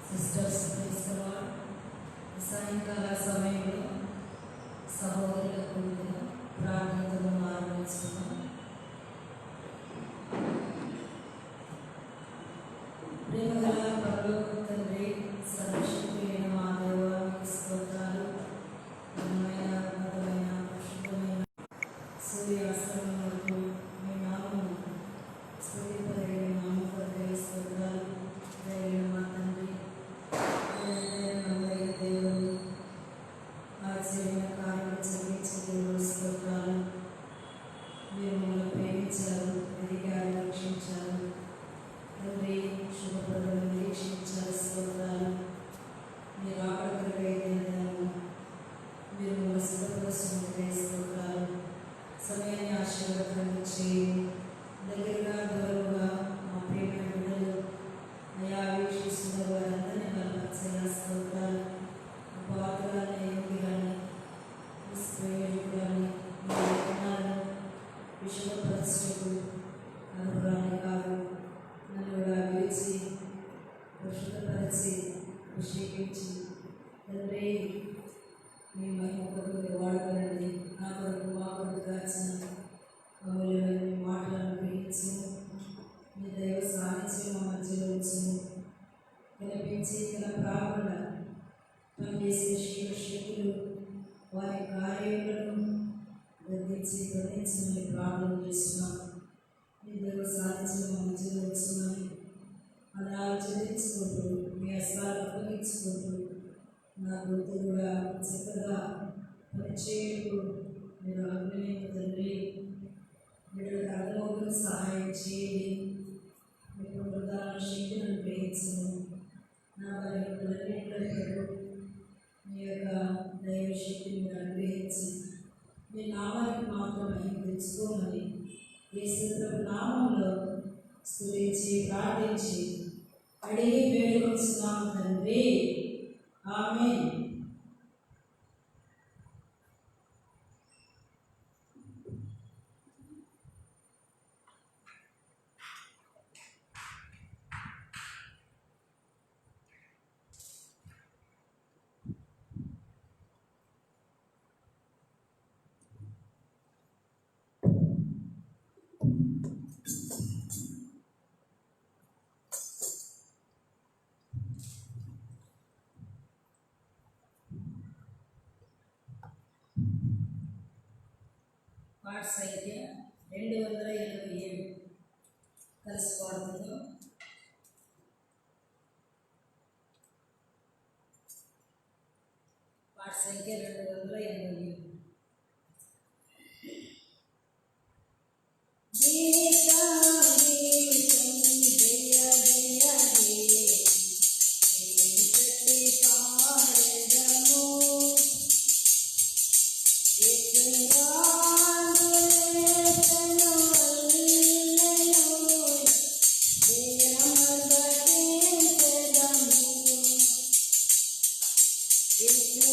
Sisters సాయంకాల సమయంలో సహోదరుల కూడిన ప్రార్థనతో ఆరంభిస్తున్నాం. ప్రేమగల పరలోక తండ్రి, సర్వశక్తి అయిన మా దేవానికి స్తోత్రాలు. ఘనమైన అద్భుతమైన పరిశుద్ధమైన సూర్యాస్తమయం వరకు మీ నామము స్తుతింపదగిన నామమునకు స్తోత్రాలు. దయగల మా తండ్రి, నమ్మదగిన దేవుడు, ఆశ్చర్యమైన కార్యాలు జరిగించే దేవుడు స్తోత్రాలు. మీరు మమ్మల్ని ప్రేమించారు, ఎదిగారు, రక్షించారు తండ్రి. శుభప్రదం నిరీక్షించారు స్తోత్రాలు. మీరు ఆకలికైతేనేమో మీరు మమ్మల్ని సిద్ధపరుస్తున్నట్టే స్తోత్రాలు. సమయాన్ని ఆశీర్వాదంగా చేయి. దగ్గరగా దూరంగా మా ప్రియమైన బిడ్డలు అయా వీక్షిస్తున్న వారందరినీ బలపరిచేలా స్తోత్రాలు. వార్తలని యోగిలని నిష్ప్రయోజకులని మీ లేఖనాలను విషయపరచకు అనుభవాన్ని కాదు, నన్ను కూడా విరిచి పరిశుద్ధపరిచి అభిషేకించి తండ్రి మీ మహిమ కొరకు వాడుకోనండి. నా కొరకు మా కొరకు దాచిన అమూల్యమైన మీ మాటలను గ్రహించు. మీ దైవ సాహిత్యం మా మధ్యలో ఉంచును. కనిపించి కనపరాకుండా పనిచేసే శక్తులు వారి కార్యములను బంధించమని ప్రార్థన చేస్తున్నాం. మీ దైవ సాహిత్యం మా మధ్యలో ఉంచున్నాను. అలా చెల్లించుకుంటూ మీ అస్త్రాలు అప్పగించుకుంటూ నా గొంతు కూడా చక్కగా పనిచేయకు మీరు ఆజ్ఞాపించండి తండ్రి. బిడ్డలకు అర్థమవుతున్న సహాయం చేయండి. మీకు ప్రధాన శక్తిని గ్రహించను. నా బలహీనతలన్నింటిలో మీ యొక్క దైవ శక్తిని మీరు అనుగ్రహించి మీ నామానికి మాత్రం మహిమ తెచ్చుకోమని యేసు ప్రభు నామంలో స్తుతించి ప్రార్థించి అడిగి వేడుకొస్తున్నాం తండ్రి. ఆమేన్. పాట సంఖ్య 287 కలిసి పాడుతుందో. పాట సంఖ్య 287. It's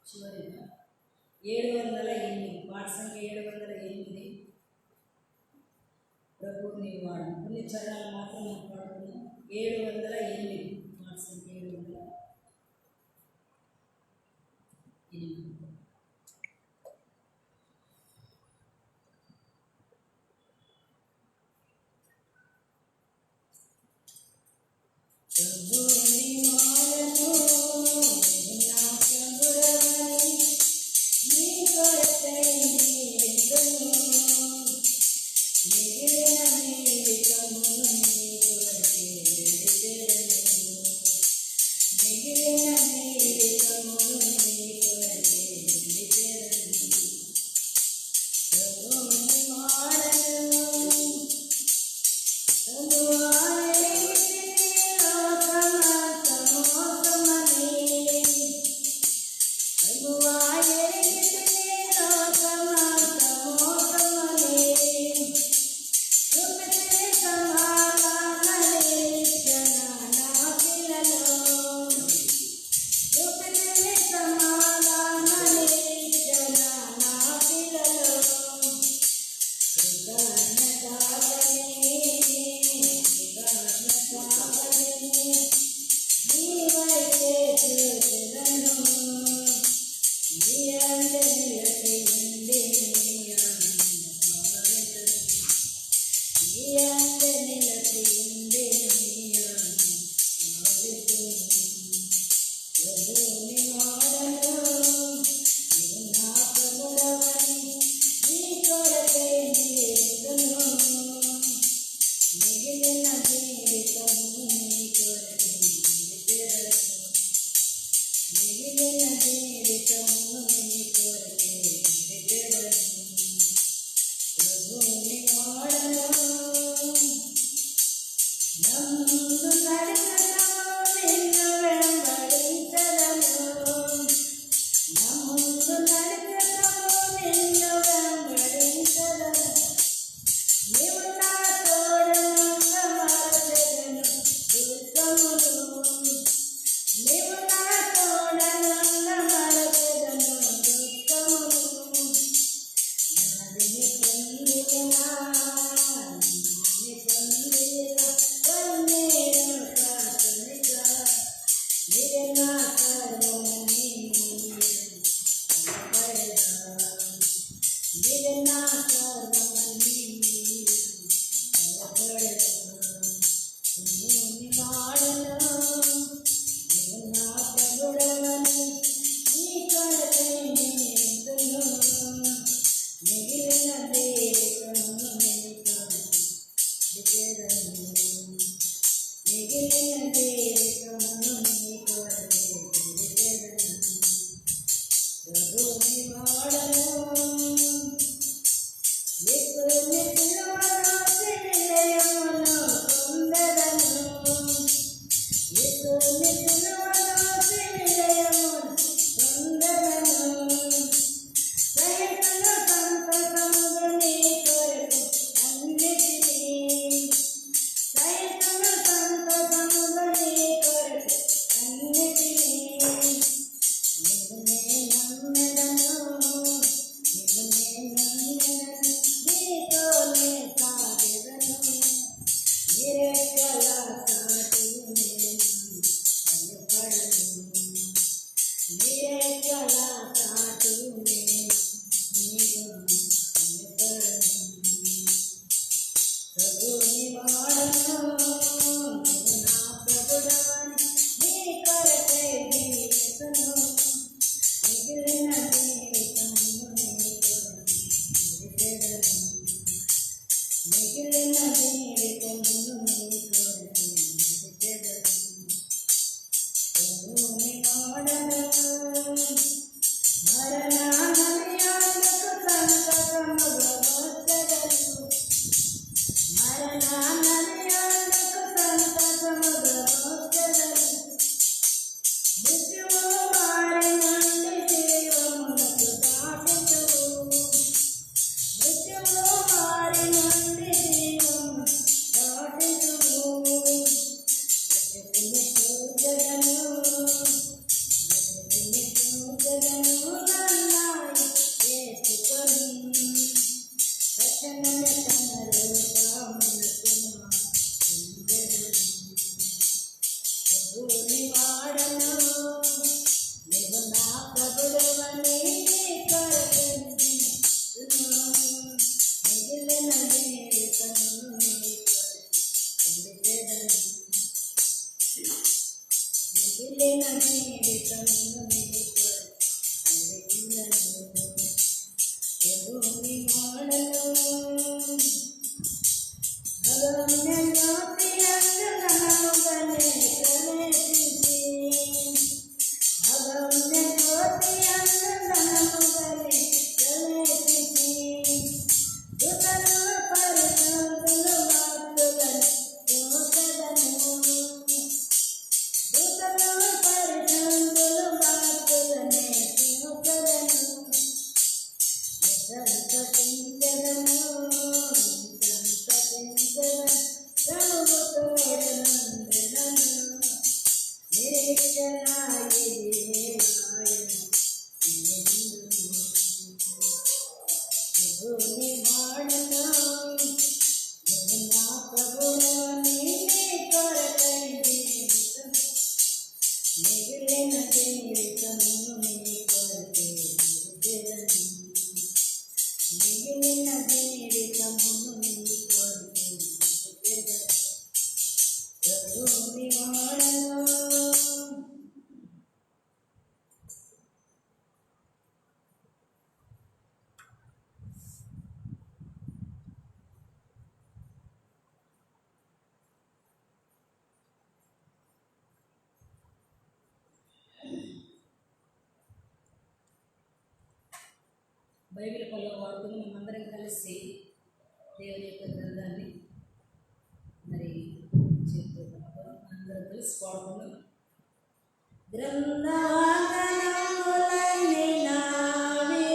చివరిగా 708 పాట సంఖ్య 708 ప్రభు నీ వాడు కొన్ని చరణాలు మాత్రం మనం పాడుతున్నాం. 708 పాట సంఖ్య 708. ప్రభుని వాడను నీవు నా ప్రభుడవని మిగిలిన జీవితము మిగిలిన జీవితము ప్రభుని వాడను బైబిల్ పనులు వాడుకుని మనందరం కలిసి దేవుని యొక్క గ్రంథాన్ని మరి చేస్తూ అందరం కలిసి పాడుకున్నాం. గ్రంథాలయములన్నీ నావే,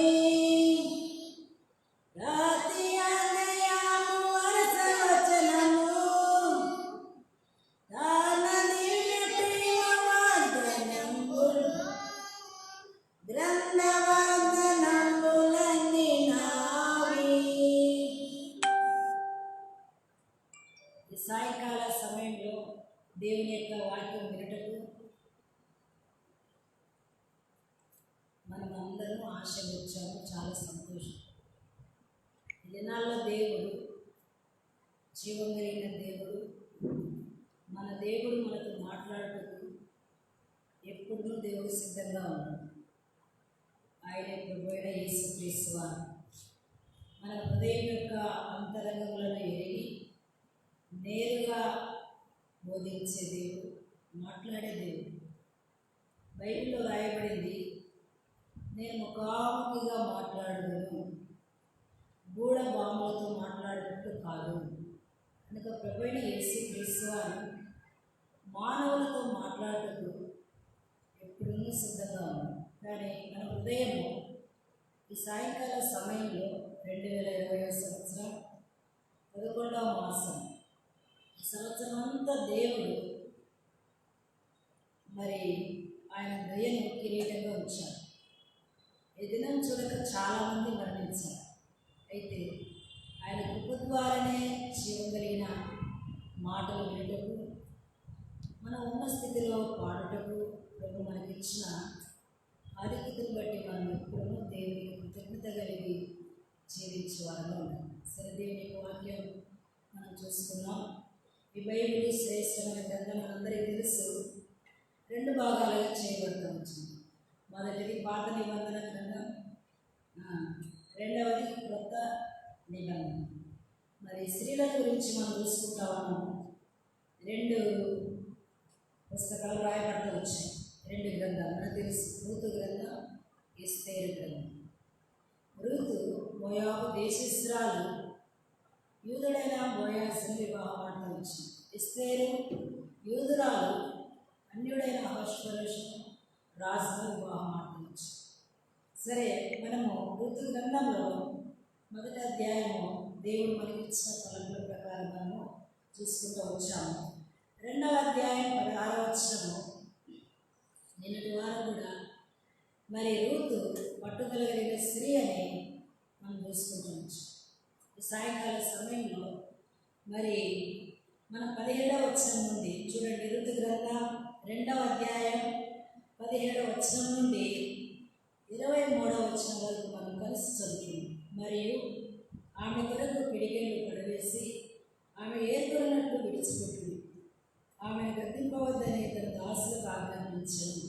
రాతి అన్నయము వరస వచనము, దాన దివ్య ప్రేమ వాగ్దానములు, గ్రంథ వాగ్దానములన్నీ నావే. ఈ సాయంకాల సమయంలో దేవుని యొక్క వాక్యం వినటకు మనం అందరం ఆశ వచ్చాము. చాలా సంతోషం. ఈ దినాల్లో దేవుడు జీవం కలిగిన దేవుడు, మన దేవుడు మనతో మాట్లాడుతూ ఎప్పుడూ దేవుడు సిద్ధంగా ఉన్నాడు. ఆయన ప్రభువైన యేసుక్రీస్తు వారు మన హృదయం యొక్క అంతరంగములను ఎరిగి నేరుగా బోధించే దేవుడు, మాట్లాడే దేవుడు. బైబిల్లో రాయబడింది, నేను ముఖాముఖిగా మాట్లాడను, గూఢ బాములతో మాట్లాడినట్టు కాదు. కనుక ప్రభువైన యేసుక్రీస్తు వారు మానవులతో మాట్లాడుతూ ఎప్పుడూ సిద్ధంగా ఉన్నాడు. కానీ మన హృదయము ఈ సాయంకాల సమయంలో 2020 సంవత్సరం 11వ మాసం, ఈ సంవత్సరం అంతా దేవుడు మరి ఆయన దయను కిరీటంగా ఉంచారు. ఈ దినం చూడక చాలామంది మరణించారు. అయితే ఆయన కృప ద్వారానే జీవం కలిగిన మాటలు వినటకు, మనం ఉన్న స్థితిలో పాడుటకు ప్రభు మనకిచ్చిన ఆధిక్యతను బట్టి మనం ఎప్పుడూ దేవునికి కృతజ్ఞత కలిగి జీవించే వారిలో ఉన్నాం. సరే, దేవుని యొక్క వాక్యం మనం చూసుకున్నాం. ఈ బైబిల్ శ్రేష్టమైన గ్రంథం మనందరికీ తెలుసు. 2 భాగాలుగా చేయబడతా వచ్చింది. మొదటిది పాత నిబంధన గ్రంథం, రెండవది క్రొత్త నిబంధన. మరి స్త్రీల గురించి మనం చూసుకుంటా ఉన్నాము. 2 పుస్తకాలు రాయబడుతూ వచ్చాయి. 2 గ్రంథాలు మనకు తెలుసు. రూతు గ్రంథం, ఎస్తేరు గ్రంథం. రూతు మోయాబు దేశస్థురాలు, యూదుడైన బోయాజును వివాహం ఆడుతూ వచ్చింది. ఎస్తేరు యూదురాలు, అన్యుడైన అహష్వేరోషు రాజును వివాహం ఆడుతూ వచ్చింది. సరే, మనము రూతు గ్రంథంలో మొదటి అధ్యాయము దేవుడు మనకి ఇచ్చిన తలంపుల ప్రకారం మనము చూసుకుంటూ వచ్చాము. 2వ అధ్యాయం 16వ వచనము నిన్నటి వారం కూడా మరి రూతు పట్టుదలగలిగిన స్త్రీ అని మనం చూసుకుంటూ ఈ సాయంకాల సమయంలో మరి మన 17వ వచనం నుండి చూడండి. రూతు గ్రంథం రెండవ అధ్యాయం 17వ వచనం నుండి 23వ వచనం వరకు మనం కలిసి చదువుతున్నాం. మరియు ఆమె కొరకు పిడికిళ్ళు పడవేసి ఆమె ఏర్పడినట్లు విడిచిపెట్టింది. ఆమెను గద్దింపవద్దని తన దాసులకు ఆజ్ఞాపించాను.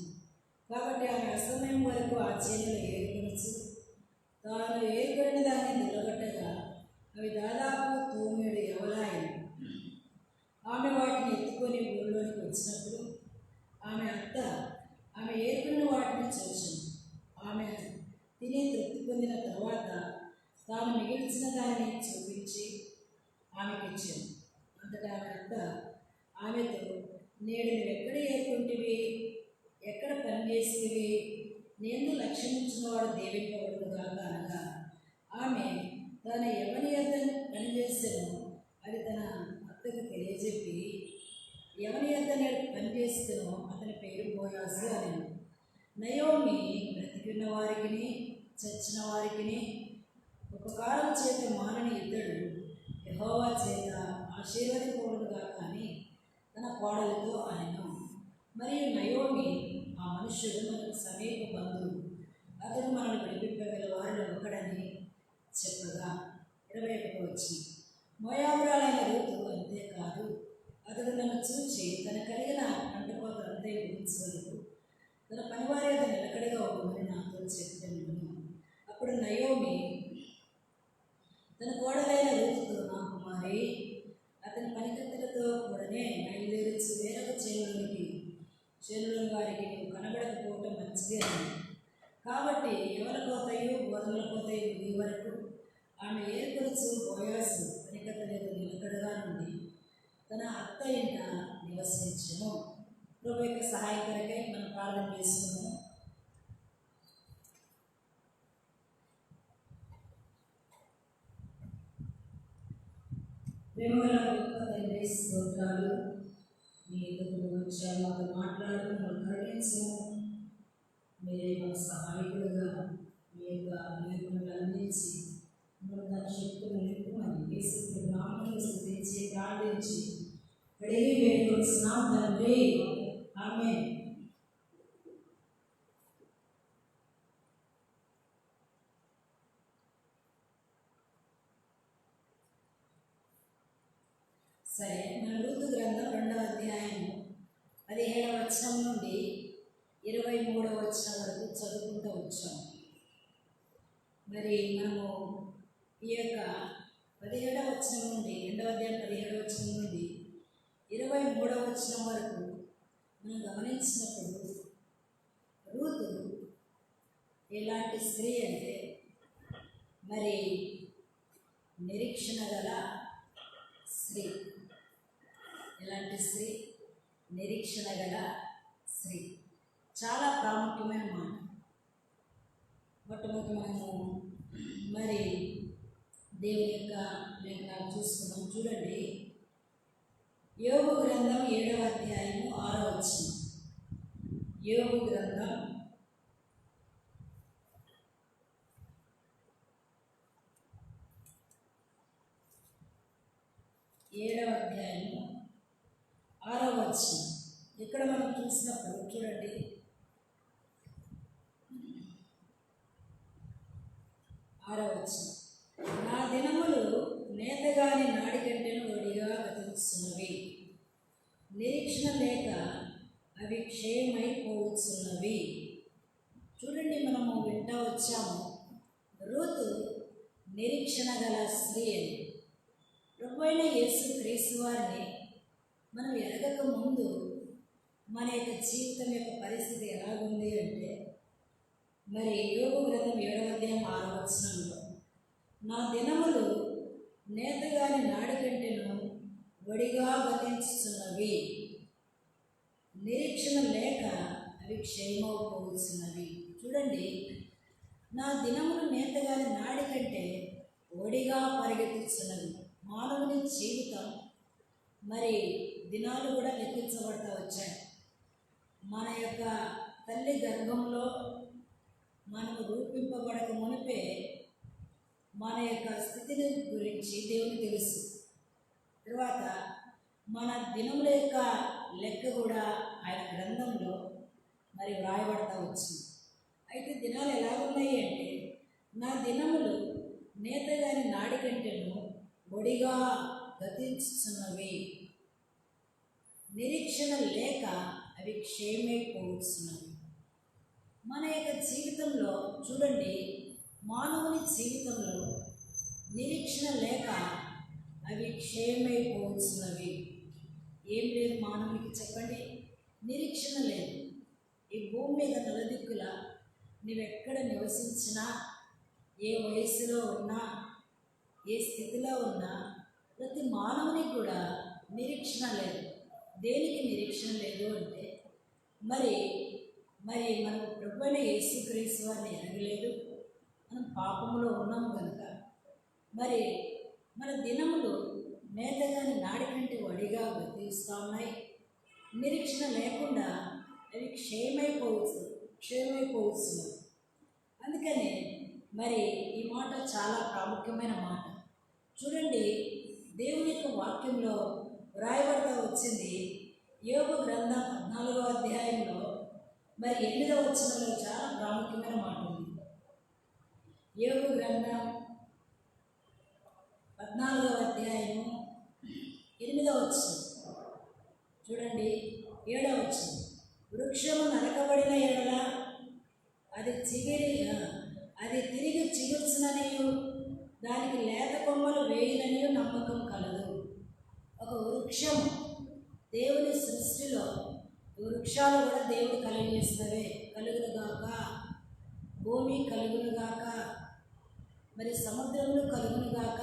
కాబట్టి ఆమె అసమయం వరకు ఆ చేనులు ఏర్పరచు తాను ఏర్పడిన దాన్ని నిలబట్టగా అవి దాదాపు 9 యవలాయలు. ఆమె వాటిని ఎత్తుకొని ఊళ్ళోనికి వచ్చినప్పుడు ఆమె అత్త ఆమె ఏర్పడిన వాటిని చూసింది. ఆమె తిని తృప్తి పొందిన తర్వాత తాను మిగిల్చిన దానిని చూపించి ఆమెకి ఇచ్చింది. అంతటా ఆమె అత్త ఆమెతో, నేడు నువ్వు ఎక్కడ ఏర్కొంటివి, ఎక్కడ పనిచేసేవి, నేను లక్ష్యం వాడు దీవింపబడుగాక అనగా ఆమె తన ఎవరి యొద్ద పనిచేసానో అది తన అత్తకు తెలియజెప్పి, ఎవరి యొద్ద నేను పనిచేస్తానో అతని పేరు బోయాజు అని. నయోమి బ్రతికున్న వారికి చచ్చిన వారికి ఉపకారం చేత మానని ఇద్దడు యెహోవా చేత ఆశీర్వదింపబడుగా కానీ తన కోడలతో అనెను. మరియు నయోమి ఆ మనుష్యుడు మనకు సమీప బంధువు, అతడు మనల్ని విడిపింపగల వారిలో ఒకడని చెప్పగా 21వ వచనం. మోయాబురాలైన రూతు అంతేకాదు, అతడు నన్ను చూచి తన కలిగిన అంటుకోత అంతే గురించి వరకు తన పనివారి యొక్క నిలకడగా ఉండమని నాతో చెప్పాను. అప్పుడు నయోమి తన కోడలైన రూతుతో, నా కుమారి, అతని పనికత్తెలతో కూడానే బయలుదేరి వేరొక చేనులోని వారికి నువ్వు కనబడకపోవటం మంచిది అని. కాబట్టి ఎవరి కోతయు గోధుమల కోతయు ఈ వరకు ఆమె ఏర్పరచు బోయాజు పనికత్తెలకు నిలకడగా నుండి తన అత్త ఇంట నివసించును. ప్రభు యొక్క సహాయం కొరకై మనం ప్రార్థన చేసుకున్నాము. ప్రేమగల గొప్ప తండ్రి, స్తోత్రాలు. మీ ఎదురు వచ్చారు, మాతో మాట్లాడు, మమ్మల్ని కరుణించు. మీరే మాకు సహాయకులుగా మీ యొక్క నిర్మలను అందించి మమ్మల్ని తన శక్తులు నింపుమని యేసు నామములో స్తుతించి ప్రార్థించి అడిగి వేడుకొస్తున్నాం తండ్రి. ఆమేన్. సరే, మన రూతు గ్రంథం 2వ అధ్యాయం 17వ వచనం నుండి 23వ వచనం వరకు చదువుకుంటూ వచ్చాము. మరి మనము ఈ యొక్క 17వ వచనం నుండి 2వ అధ్యాయం 17వ వచనం నుండి 23వ వచనం వరకు మనం గమనించినప్పుడు రూతు ఎలాంటి స్త్రీ అంటే మరి నిరీక్షణ గల స్త్రీ. ఎలాంటి స్త్రీ? నిరీక్షణ గల స్త్రీ. చాలా ప్రాముఖ్యమైన మాట. మొట్టమొదటి మనము మరి దేవుని యొక్క లేఖనాలు చూసుకున్నాం. చూడండి, యోబు గ్రంథం 7వ అధ్యాయము 6వ వచనం. యోబు గ్రంథం 7వ అధ్యాయము 6వ వచనం. ఇక్కడ మనం చూసినప్పుడు చూడండి, 6వ వచనం. నా దినములు నేతగాని నాడి కంటెను ఒడిగా గతిస్తున్నవి, నిరీక్షణ లేక అవి క్షయమైపోతున్నవి. చూడండి, మనము వింటా వచ్చాము రూతు నిరీక్షణ గల స్త్రీ అని. ప్రభువైన యేసు క్రీస్తు వారిని మనం ఎరగక ముందు మన యొక్క జీవితం యొక్క పరిస్థితి ఎలాగుంది అంటే, మరి యోబు గ్రంథం 7వ అధ్యాయం 6వ వచనంలో, నా దినములు నేతగాని నాడి కంటెను వడిగా గతించుతున్నవి, నిరీక్షణ లేక అవి క్షయమైపోతున్నవి. చూడండి, నా దినములు నేతగాని నాడి కంటే ఒడిగా పరిగెత్తుతున్నవి. మానవుని జీవితం మరి దినాలు కూడా లెక్కించబడతా వచ్చాయి. మన యొక్క తల్లి గర్భంలో మనకు రూపింపబడక మునిపే మన యొక్క స్థితిని గురించి దేవునికి తెలుసు. తర్వాత మన దినముల యొక్క లెక్క కూడా ఆయన గ్రంథంలో మరి వ్రాయబడతా వచ్చింది. అయితే దినాలు ఎలా ఉన్నాయి అంటే, నా దినములు నేతగాని నాడి కంటేను ఒడిగా గతించుతున్నవి, నిరీక్షణ లేక అవి క్షేమైపోతున్నవి. మన యొక్క జీవితంలో చూడండి, మానవుని జీవితంలో నిరీక్షణ లేక అవి క్షేమైపోతున్నవి. ఏం లేదు మానవునికి, చెప్పండి, నిరీక్షణ లేదు. ఈ భూమి మీద నలుదిక్కుల నువ్వెక్కడ నివసించినా, ఏ వయసులో ఉన్నా, ఏ స్థితిలో ఉన్నా, ప్రతి మానవునికి కూడా నిరీక్షణ లేదు. దేనికి నిరీక్షణ లేదు అంటే, మరి మనం ప్రభువైన యేసుక్రీస్తు వారిని ఎరగలేదు, మనం పాపంలో ఉన్నాం కనుక మరి మన దినములు నేతగాని నాడి కంటే వడిగా గతిస్తూ ఉన్నాయి. నిరీక్షణ లేకుండా అవి క్షేమైపోతున్నాయి. అందుకని మరి ఈ మాట చాలా ప్రాముఖ్యమైన మాట. చూడండి, దేవుని యొక్క వాక్యంలో వ్రాయబడతా వచ్చింది. యోబు గ్రంథం 14వ అధ్యాయంలో మరి 8వ వచనంలో చాలా ప్రాముఖ్యమైన మాట ఉంది. యోబు గ్రంథం 14వ అధ్యాయము 8వ వచనం చూడండి. 7వ వచనం, వృక్షము నరకబడిన ఎడల అది తిరిగి చిగుర్చుననియు దానికి లేత కొమ్మలు వేయుననియు నమ్మకం కలదు. ఒక వృక్షము దేవుని సృష్టిలో, వృక్షాలు కూడా దేవుడు కలిగేసినవే. కలుగునుగాక, భూమి కలుగునుగాక, మరి సముద్రములు కలుగునుగాక,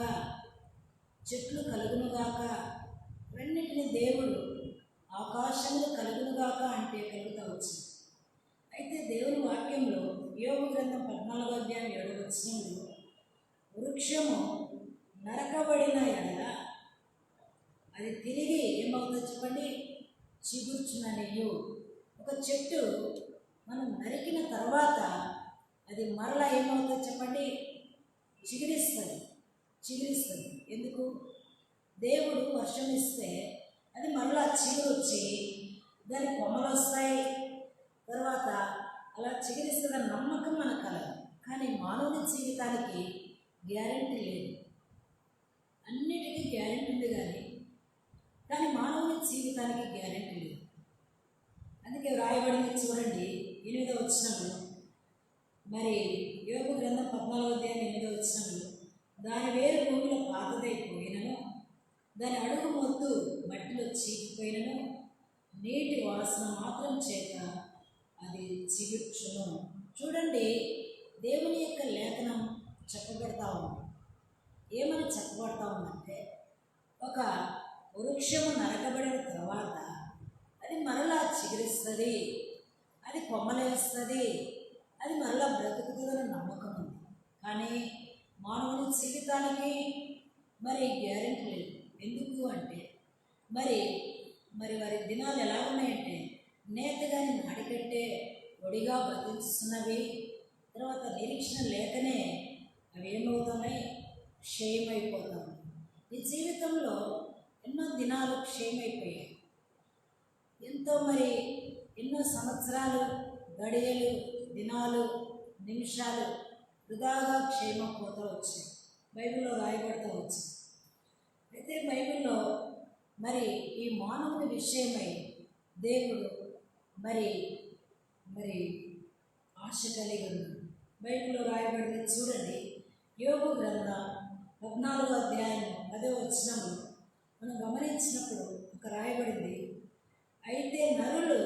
చెట్లు కలుగునుగాక, రెండింటిని దేవుడు ఆకాశములు కలుగునుగాక అంటే కలుగుతా వచ్చింది. అయితే దేవుని వాక్యంలో యోబు గ్రంథం 14వ అధ్యాయం 7వ వచనంలో, వృక్షము నరకబడిన ఎడల అది తిరిగి ఏమవుతుందో చెప్పండి, చిగుర్చుననియు. ఒక చెట్టు మనం నరికిన తర్వాత అది మరలా ఏమవుతుందో చెప్పండి, చిగురిస్తుంది. ఎందుకు? దేవుడు వర్షం ఇస్తే అది మరలా చిగురు వచ్చి దాని కొమ్మలు వస్తాయి, తర్వాత అలా చిగురిస్తుందన్న నమ్మకం మనకు కలదు. కానీ మానవుని జీవితానికి గ్యారెంటీ లేదు. అన్నిటికీ గ్యారెంటీ ఉంది కానీ మానవుని జీవితానికి గ్యారెంటీ లేదు. అందుకే వ్రాయబడింది చూడండి 8వ వచనంలో, మరి యోబు గ్రంథం 14వ అధ్యాయం 8వ వచనంలో, దాని వేరు భూమిలో పాతదైపోయినను, దాని అడుగు మొద్దు మట్టిలో చీకిపోయినను, నీటి వాసన మాత్రం చేత అది చిగుర్చును. చూడండి, దేవుని యొక్క లేఖనం చెప్పబడతా ఉంది. ఏమని చెప్పబడతా ఉందంటే, ఒక వృక్షము నరకబడిన తర్వాత అది మరలా చిగురిస్తుంది, అది కొమ్మలేస్తుంది, అది మరలా బ్రతుకుతుందని నమ్మకం ఉంది. కానీ మానవుని జీవితానికి మరి గ్యారెంటీ లేదు. ఎందుకు అంటే మరి వారి దినాలు ఎలా ఉన్నాయంటే, నేతగాని నాడికట్టే ఒడిగా బ్రతిస్తున్నవి. తర్వాత నిరీక్షణ లేకనే అవి ఏమవుతున్నాయి, క్షయమైపోతాయి. ఈ జీవితంలో ఎన్నో దినాలు క్షయమైపోయాయి. ఎన్నో సంవత్సరాలు, గడియలు, దినాలు, నిమిషాలు వృధాగా క్షేమైపోతూ వచ్చాయి. బైబిల్లో రాయబడుతూ వచ్చింది. అయితే బైబిల్లో మరి ఈ మానవుని విషయమై దేవుడు మరి ఆశ కలిగి ఉన్నాడు. బైబిల్లో రాయబడింది చూడండి. యోబు గ్రంథం 14వ అధ్యాయం 10వ వచనంలో మనం గమనించినప్పుడు ఒక రాయబడింది, అయితే నరులు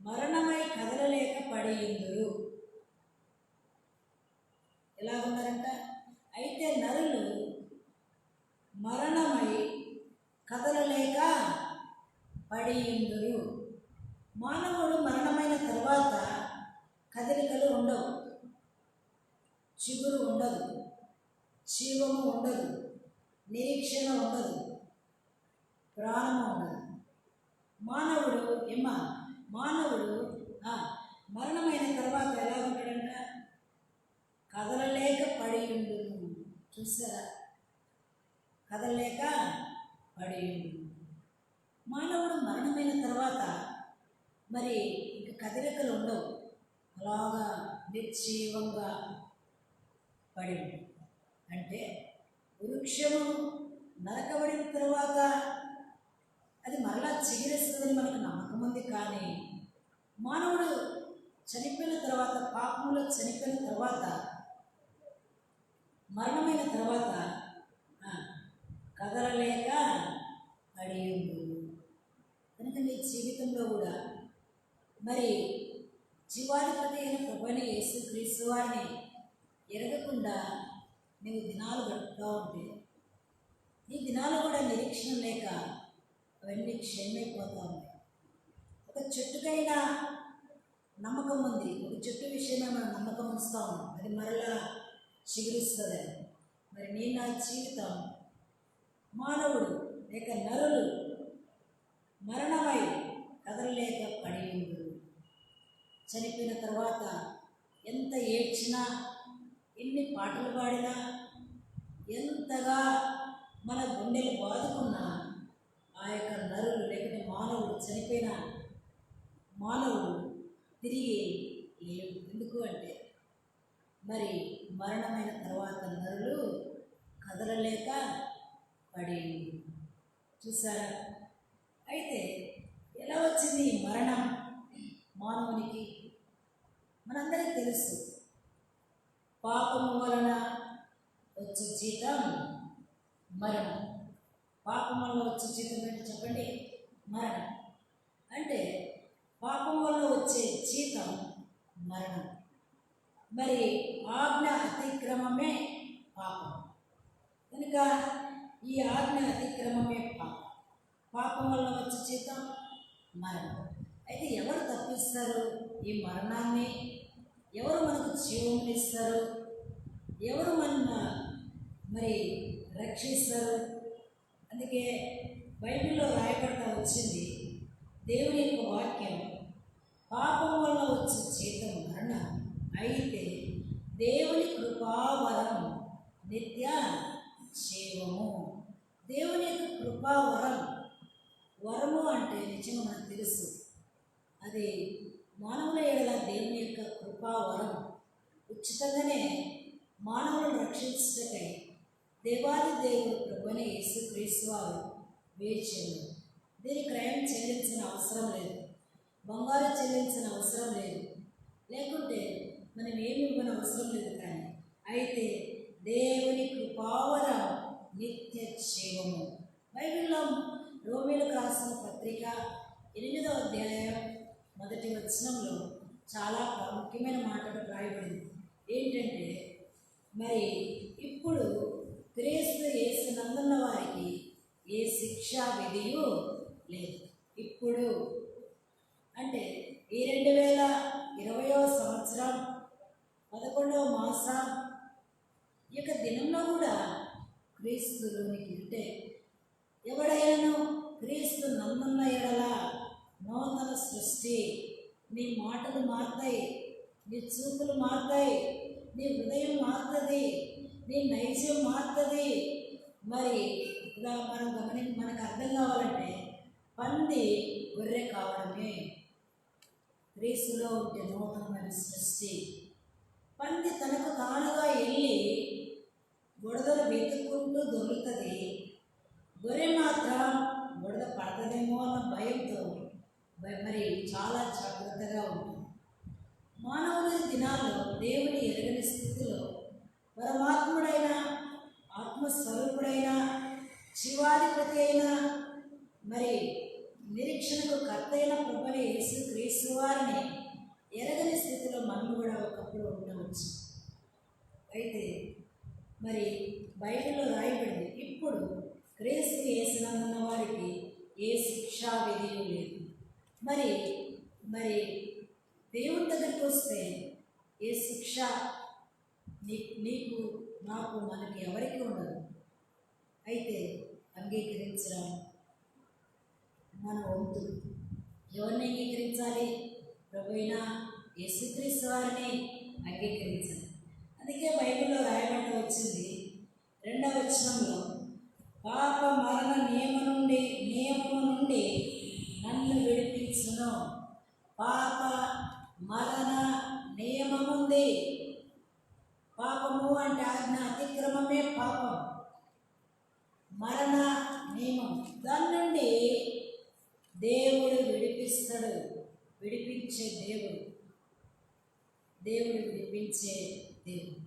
మరణమై కదలలేక పడియుందురు. ఎలా ఉన్నారంట? అయితే నరులు మరణమై కదలలేక పడియుందురు. మానవుడు మరణమైన తర్వాత కదలికలు ఉండవు, చిగురు ఉండదు, జీవము ఉండదు, నిరీక్షణ ఉండదు, ప్రాణము ఉండదు. మానవుడు మరణమైన తర్వాత ఎలా ఉంటాడంట? కదలలేక పడి ఉండును. చూసారా? కదలలేక పడి ఉండును. మానవుడు మరణమైన తర్వాత మరి ఇంక కదలికలు ఉండవు, అలాగా నిర్జీవంగా పడి ఉంటుంది. అంటే వృక్షము నరకబడిన తర్వాత అది మరలా చిగురిస్తుందని మనకు నమ్మకం ఉంది. కానీ మానవుడు చనిపోయిన తర్వాత, పాపంలో చనిపోయిన తర్వాత, మరణమైన తర్వాత కదలలేక పడియుండు. కనుక నీ జీవితంలో కూడా మరి జీవాధిపతి అయిన ప్రభువైన యేసుక్రీస్తు వారిని ఎరగకుండా నీవు దినాలు గడుపుతూ ఉంటే నీ దినాలు కూడా నిరీక్షణ లేక అవన్నీ క్షేమైపోతూ ఉంటాయి. ఒక చెట్టుకైనా నమ్మకం ఉంది, ఒక చెట్టు విషయమే మనం నమ్మకం ఉంచుతాము, అది మరలా చిగురిస్తుంది. మరి నీ నా జీవితం మానవుడు లేక నరులు మరణమై కదలలేక పడి ఉండు. చనిపోయిన తర్వాత ఎంత ఏడ్చినా, ఎన్ని పాటలు పాడినా, ఎంతగా మన గుండెలు బాదుకున్నా ఆ యొక్క నరులు లేకపోతే మానవుడు, చనిపోయిన మానవుడు తిరిగి లేవు. ఎందుకు అంటే మరి మరణమైన తర్వాత నరులు కదలలేక పడి. చూసారా? అయితే ఎలా వచ్చింది ఈ మరణం మానవునికి? మనందరికీ తెలుసు, పాపము వలన వచ్చే జీతం మరణం. పాపం వల్ల వచ్చే జీతం ఏంటి చెప్పండి? మరణం. అంటే పాపం వల్ల వచ్చే జీతం మరణం. మరి ఆజ్ఞ అతిక్రమమే పాపం. కనుక ఈ ఆజ్ఞ అతిక్రమమే పాపం. పాపం వల్ల వచ్చే జీతం మరణం. అయితే ఎవరు తప్పిస్తారు ఈ మరణాన్ని? ఎవరు మనకు జీవం ఇస్తారు? ఎవరు మన మరి రక్షిస్తారు? అందుకే బైబిల్లో రాయబడతా వచ్చింది దేవుని యొక్క వాక్యం, పాపం వల్ల వచ్చే జీతం మరణం, అయితే దేవుని కృపావరం నిత్య జీవము. దేవుని యొక్క కృపావరం, వరము అంటే నిజంగా మనకు తెలుసు, అది మానవుల ఎడల దేవుని యొక్క కృపావరం. ఉచితంగానే మానవులను రక్షించటకై దేవాది దేవుడు ప్రభువైన యేసుక్రీస్తు వారు వేచారు. దీని క్రయం చెల్లించిన అవసరం లేదు, బంగారు చెల్లించిన అవసరం లేదు, లేకుంటే మనం ఏమి ఇవ్వని అవసరం లేదు. కానీ అయితే దేవుని కృపావరం నిత్య జీవము. బైబిల్లో రోమీయులకు రాసిన పత్రిక 8వ అధ్యాయం 1వ వచనంలో చాలా ప్రాముఖ్యమైన మాటలు రాయబడింది. ఏంటంటే మరి ఇప్పుడు క్రీస్తు యేసునందున్న వారికి ఏ శిక్షా విధియు లేదు. ఇప్పుడు అంటే ఈ 2020వ సంవత్సరం 11వ మాసం ఈ యొక్క దినంలో కూడా క్రీస్తులోనికి అంటే ఎవడైనా క్రీస్తు నందున్న ఎడల నూతన సృష్టి. నీ మాటలు మారుతాయి, నీ చూపులు మారుతాయి, నీ హృదయం మారుతుంది, నీ నైజం మారుతుంది. మరి ఇలా మనకు అర్థం కావాలంటే పంది గొర్రె కావడమే క్రీస్తులో ఉంటే నూతనమైన సృష్టి. పంది తనకు తానుగా వెళ్ళి బుడదలు వెతుక్కుంటూ దొరుకుతుంది, గొర్రె మాత్రం బుడద పడుతుందేమో అన్న భయంతో మరి చాలా జాగ్రత్తగా ఉంటుంది. మానవుని దినాల్లో దేవుని ఎరగని స్థితిలో పరమాత్ముడైన, ఆత్మస్వరూపుడైన, జీవాధిపతి అయిన, మరి నిరీక్షణకు కర్త అయిన ప్రభువైన యేసుక్రీస్తు వారిని ఎరగని స్థితిలో మనం కూడా ఒకప్పుడు ఉండవచ్చు. అయితే మరి బైబిల్లో రాయబడింది, ఇప్పుడు క్రీస్తు యేసునందున్న వారికి ఏ శిక్షా విధియు లేదు. మరి మరి దేవుని దగ్గరికి వస్తే ఏ శిక్ష నీకు, నాకు, మనకి ఎవరికి ఉండదు. అయితే అంగీకరించడం మన వంతు. ఎవరిని అంగీకరించాలి? ప్రభువైన యేసుక్రీస్తు వారిని అంగీకరించాలి. అందుకే బైబిల్లో రాయబడి వచ్చింది 2వ వచనంలో, పాప మరణ నియమము నుండి నన్ను విడిపించును. పాప మరణ నియమముంది. పాపము అంటే ఆజ్ఞ అతిక్రమమే పాపం. మరణ నియమం, దాని నుండి దేవుడు విడిపిస్తాడు. విడిపించే దేవుడు విడిపించే దేవుడు.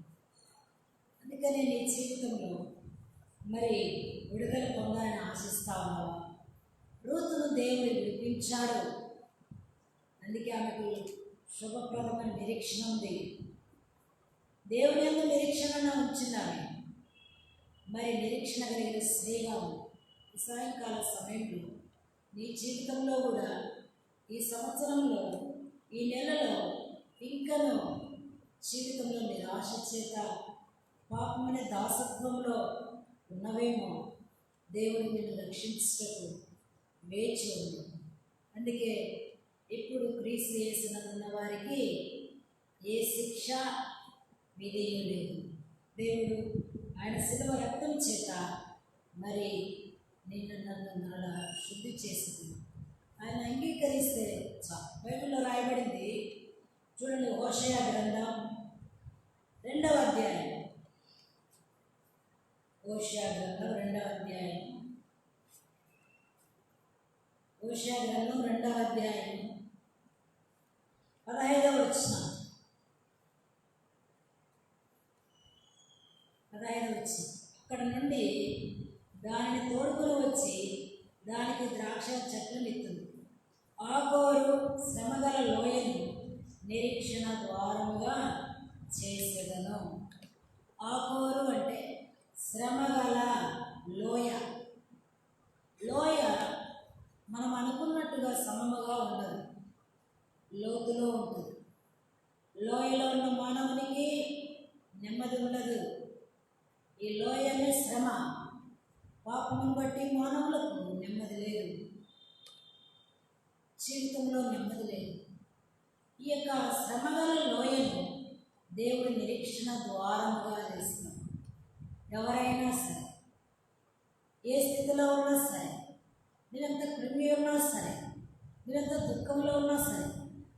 అందుకని నీ జీవితంలో మరి విడుదల పొందాలని ఆశిస్తా ఉన్నావా? రూతును దేవుడు విడిపించాడు. అందుకే ఆమెకు శుభప్రదమైన నిరీక్షణ ఉంది. దేవుని యందు నిరీక్షణ ఉంచున్నామే. మరి నిరీక్షణ కలిగిన స్త్రీగా ఈ సాయంకాల సమయంలో నీ జీవితంలో కూడా ఈ సంవత్సరంలో ఈ నెలలో ఇంకనూ జీవితంలో నిరాశ చేత పాపమైన దాసత్వంలో ఉన్నవేమో దేవుడు నిన్ను రక్షించటకు వేచి ఉంది. అందుకే ఇప్పుడు క్రీస్తు యేసునందున్న వారికి ఏ శిక్ష విధియలేదు. దేవుడు ఆయన శిలువ రక్తం చేత మరి నిన్ను నన్ను నన్ను శుద్ధి చేసింది. ఆయన అంగీకరిస్తే బైబిల్లో రాయబడింది చూడండి. హోషేయ గ్రంథం 2వ అధ్యాయం. హోషేయ గ్రంథం 2వ అధ్యాయం. హోషేయ గ్రంథం 2వ అధ్యాయం 15వ వచనం. 15వ వచనం. అక్కడ నుండి దానిని తోడుకొని వచ్చి దానికి ద్రాక్ష చెట్లను ఎత్తుంది. ఆకోరు శ్రమగల లోయను నిరీక్షణ ద్వారముగా చేసేదను. ఆకోరు అంటే శ్రమగల లోయ. లోయ మనం అనుకున్నట్టుగా సమముగా ఉండదు, లోతులో ఉంటుంది. లోయలో ఉన్న మానవునికి నెమ్మది ఉండదు. ఈ లోయనే శ్రమ. పాపమును బట్టి మానవులకు నెమ్మది లేదు, జీవితంలో నెమ్మది లేదు. ఈ యొక్క శ్రమగల లోయను దేవుడు నిరీక్షణ ద్వారముగా చేస్తున్నాడు. ఎవరైనా సరే, ఏ స్థితిలో ఉన్నా సరే, నువ్వెంత కృంగి ఉన్నా సరే, నువ్వెంత దుఃఖంలో ఉన్నా సరే,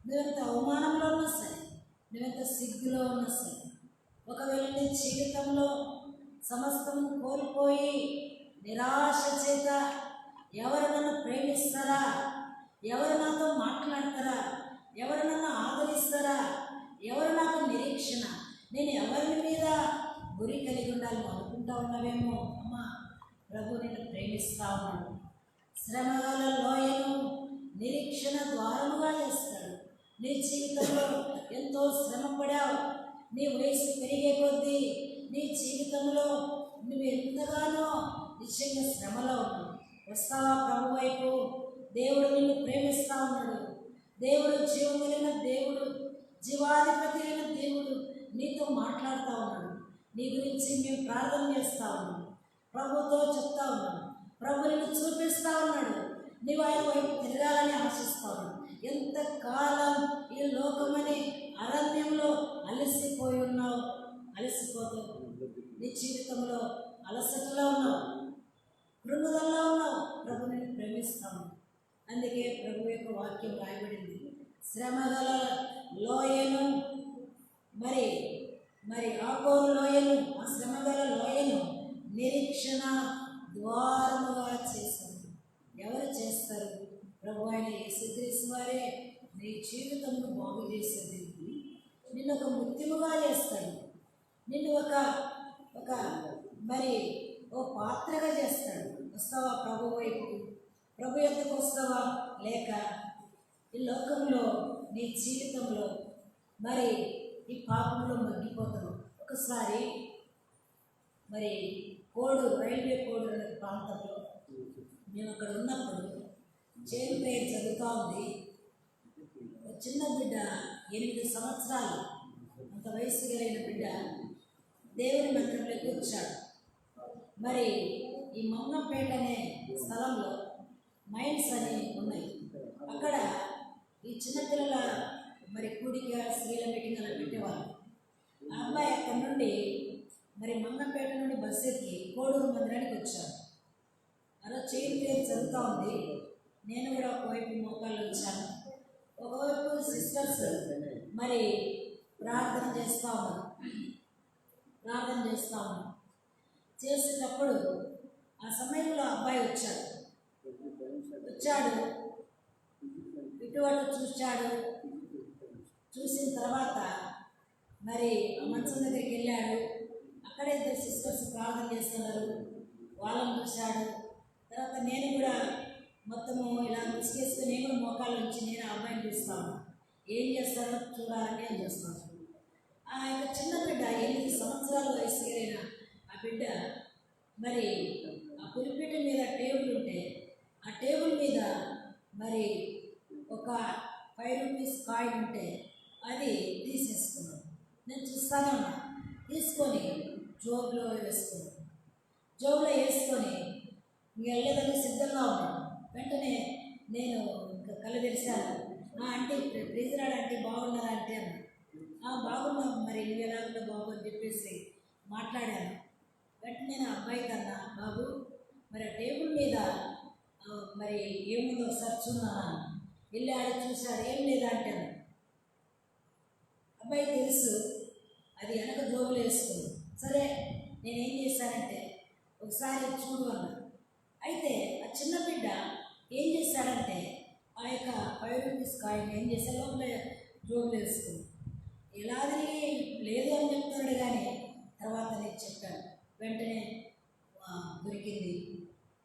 నువ్వెంత అవమానంలో ఉన్నా సరే, నువ్వెంత సిగ్గులో ఉన్నా సరే, ఒకవేళ నీ జీవితంలో సమస్తం కోల్పోయి నిరాశ చేత ఎవరు నన్ను ప్రేమిస్తారా, ఎవరు నాతో మాట్లాడతారా, ఎవరు నన్ను ఆదరిస్తారా, ఎవరు నాకు నిరీక్షణ, నేను ఎవరి మీద గురి కలిగి ఉండాలి అనుకుంటా ఉన్నావేమో. అమ్మా, ప్రభు నిన్ను ప్రేమిస్తా ఉన్నాడు. శ్రమగల లోయను నిరీక్షణ ద్వారముగా చేస్తాడు. నీ జీవితంలో ఎంతో శ్రమపడావు. నీ వయసు పెరిగే కొద్దీ నీ జీవితంలో నువ్వు ఎంతగానో నిశ్చయంగా శ్రమలో ఉన్నావు. వస్తావా ప్రభు వైపు? దేవుడు నిన్ను ప్రేమిస్తా ఉన్నాడు. దేవుడు జీవం కలిగిన దేవుడు, జీవాధిపతి అయిన దేవుడు నీతో మాట్లాడుతూ ఉన్నాడు. నీ గురించి మేము ప్రార్థన చేస్తూ ఉన్నాం, ప్రభుతో చెప్తా ఉన్నాం. ప్రభు నిన్ను చూపిస్తూ ఉన్నాడు. నీవు ఆయన వైపు తిరగాలని ఆశిస్తా ఉన్నాడు. ఎంతకాలం ఈ లోకమని అరణ్యంలో అలసిపోయి ఉన్నావు, అలసిపోతావు. నీ జీవితంలో అలసటలో ఉన్నావు, కృంగుదల్లో ఉన్నావు. ప్రభు నిన్ను ప్రేమిస్తాము. అందుకే ప్రభు యొక్క వాక్యం రాయబడింది, శ్రమగల లోయను మరి మరి ఆకోరు లోయను, ఆ శ్రమగల లోయను నిరీక్షణ ద్వారముగా చేశారు. ఎవరు చేస్తారు? ప్రభు అయిన యేసుక్రీస్తు వారే నీ జీవితంను బాగు చేసేది. నిన్ను ఒక ముత్యముగా చేస్తాడు. నిన్ను ఒక మరి ఓ పాత్రగా చేస్తాడు. వస్తావా ప్రభు వైపు? ప్రభు ఎందుకు వస్తావా? లేక ఈ లోకంలో నీ జీవితంలో మరి ఈ పాపంలో మగ్గిపోతావు. ఒకసారి మరి రైల్వే కోడ్ అనే ప్రాంతంలో మేము అక్కడ ఉన్నప్పుడు చైన్ ప్రేయర్ జరుగుతూ ఉంది. చిన్న బిడ్డ 8 సంవత్సరాలు అంత వయసు కలిగిన బిడ్డ దేవుని మందిరంలోకి వచ్చాడు. మరి ఈ మంగంపేట అనే స్థలంలో మైన్స్ అని ఉన్నాయి. అక్కడ ఈ చిన్నపిల్లల మరి కూడిక, స్త్రీల మీటింగ్ అలా పెట్టేవాళ్ళు. ఆ అబ్బాయి అక్కడ నుండి మరి మంగంపేట నుండి బస్సు ఎక్కి కోడూరు మందిరానికి వచ్చాడు. అలా చేయి జరుగుతూ ఉంది. నేను కూడా ఒకవైపు మోకాళ్ళు వచ్చాను, ఒకవైపు సిస్టర్స్ మరి ప్రార్థన చేస్తూ ఉన్నాను. చేసేటప్పుడు ఆ సమయంలో అబ్బాయి వచ్చాడు. ఇటువంటి చూశాడు. చూసిన తర్వాత మరి మంచం దగ్గరికి వెళ్ళాడు. అక్కడే ఇద్దరు సిస్టర్స్ ప్రార్థన చేస్తున్నారు, వాళ్ళని చూశాడు. తర్వాత నేను కూడా మొత్తము ఇలా ముసుగేసుకుని నేను కూడా మోకాళ్ళు వచ్చి నేను ఆ అబ్బాయిని చూస్తాను, ఏం చేస్తాడో చూడాలని నేను చూస్తాను. ఆ యొక్క చిన్న బిడ్డ 8 సంవత్సరాల వయసు కలిగిన ఆ బిడ్డ మరి ఆ పులిపీట మీద టేబుల్ ఉంటే ఆ టేబుల్ మీద మరి ఒక 5 రూపీస్ కాయిన్ ఉంటే అది తీసేసుకున్నాను. నేను చూస్తానే ఉన్నా. తీసుకొని జోబులో వేసుకొని వెళ్ళేదానికి సిద్ధంగా ఉన్నాను. వెంటనే నేను కళ్ళు తెరిచాను. ఆంటీ ప్రిజరాడు ఆంటీ బాగున్నారా అంటే అన్న. బాగున్నాం, మరి నువ్వు ఎలా ఉన్నా బాబు అని చెప్పేసి మాట్లాడాను. వెంటనే నేను అబ్బాయికి అన్నా, బాబు మరి ఆ టేబుల్ మీద మరి ఏముందో ఒకసారి చూన్నాను. వెళ్ళి ఆడ చూశాడు, ఏం లేదా అంటే అబ్బాయి తెలుసు అది వెనక జోబులు వేసుకుంది. సరే నేనేం చేశానంటే ఒకసారి చూడు అన్నా. అయితే ఆ చిన్న బిడ్డ ఏం చేశాడంటే ఆ యొక్క 5 రూపీస్ కాయిన్ ఏం చేశాడు, లోపల జోబులు వేసుకుంది. ఎలా తిరిగి లేదు అని చెప్తున్నాడు, కానీ తర్వాత నేను చెప్పాను. వెంటనే దొరికింది.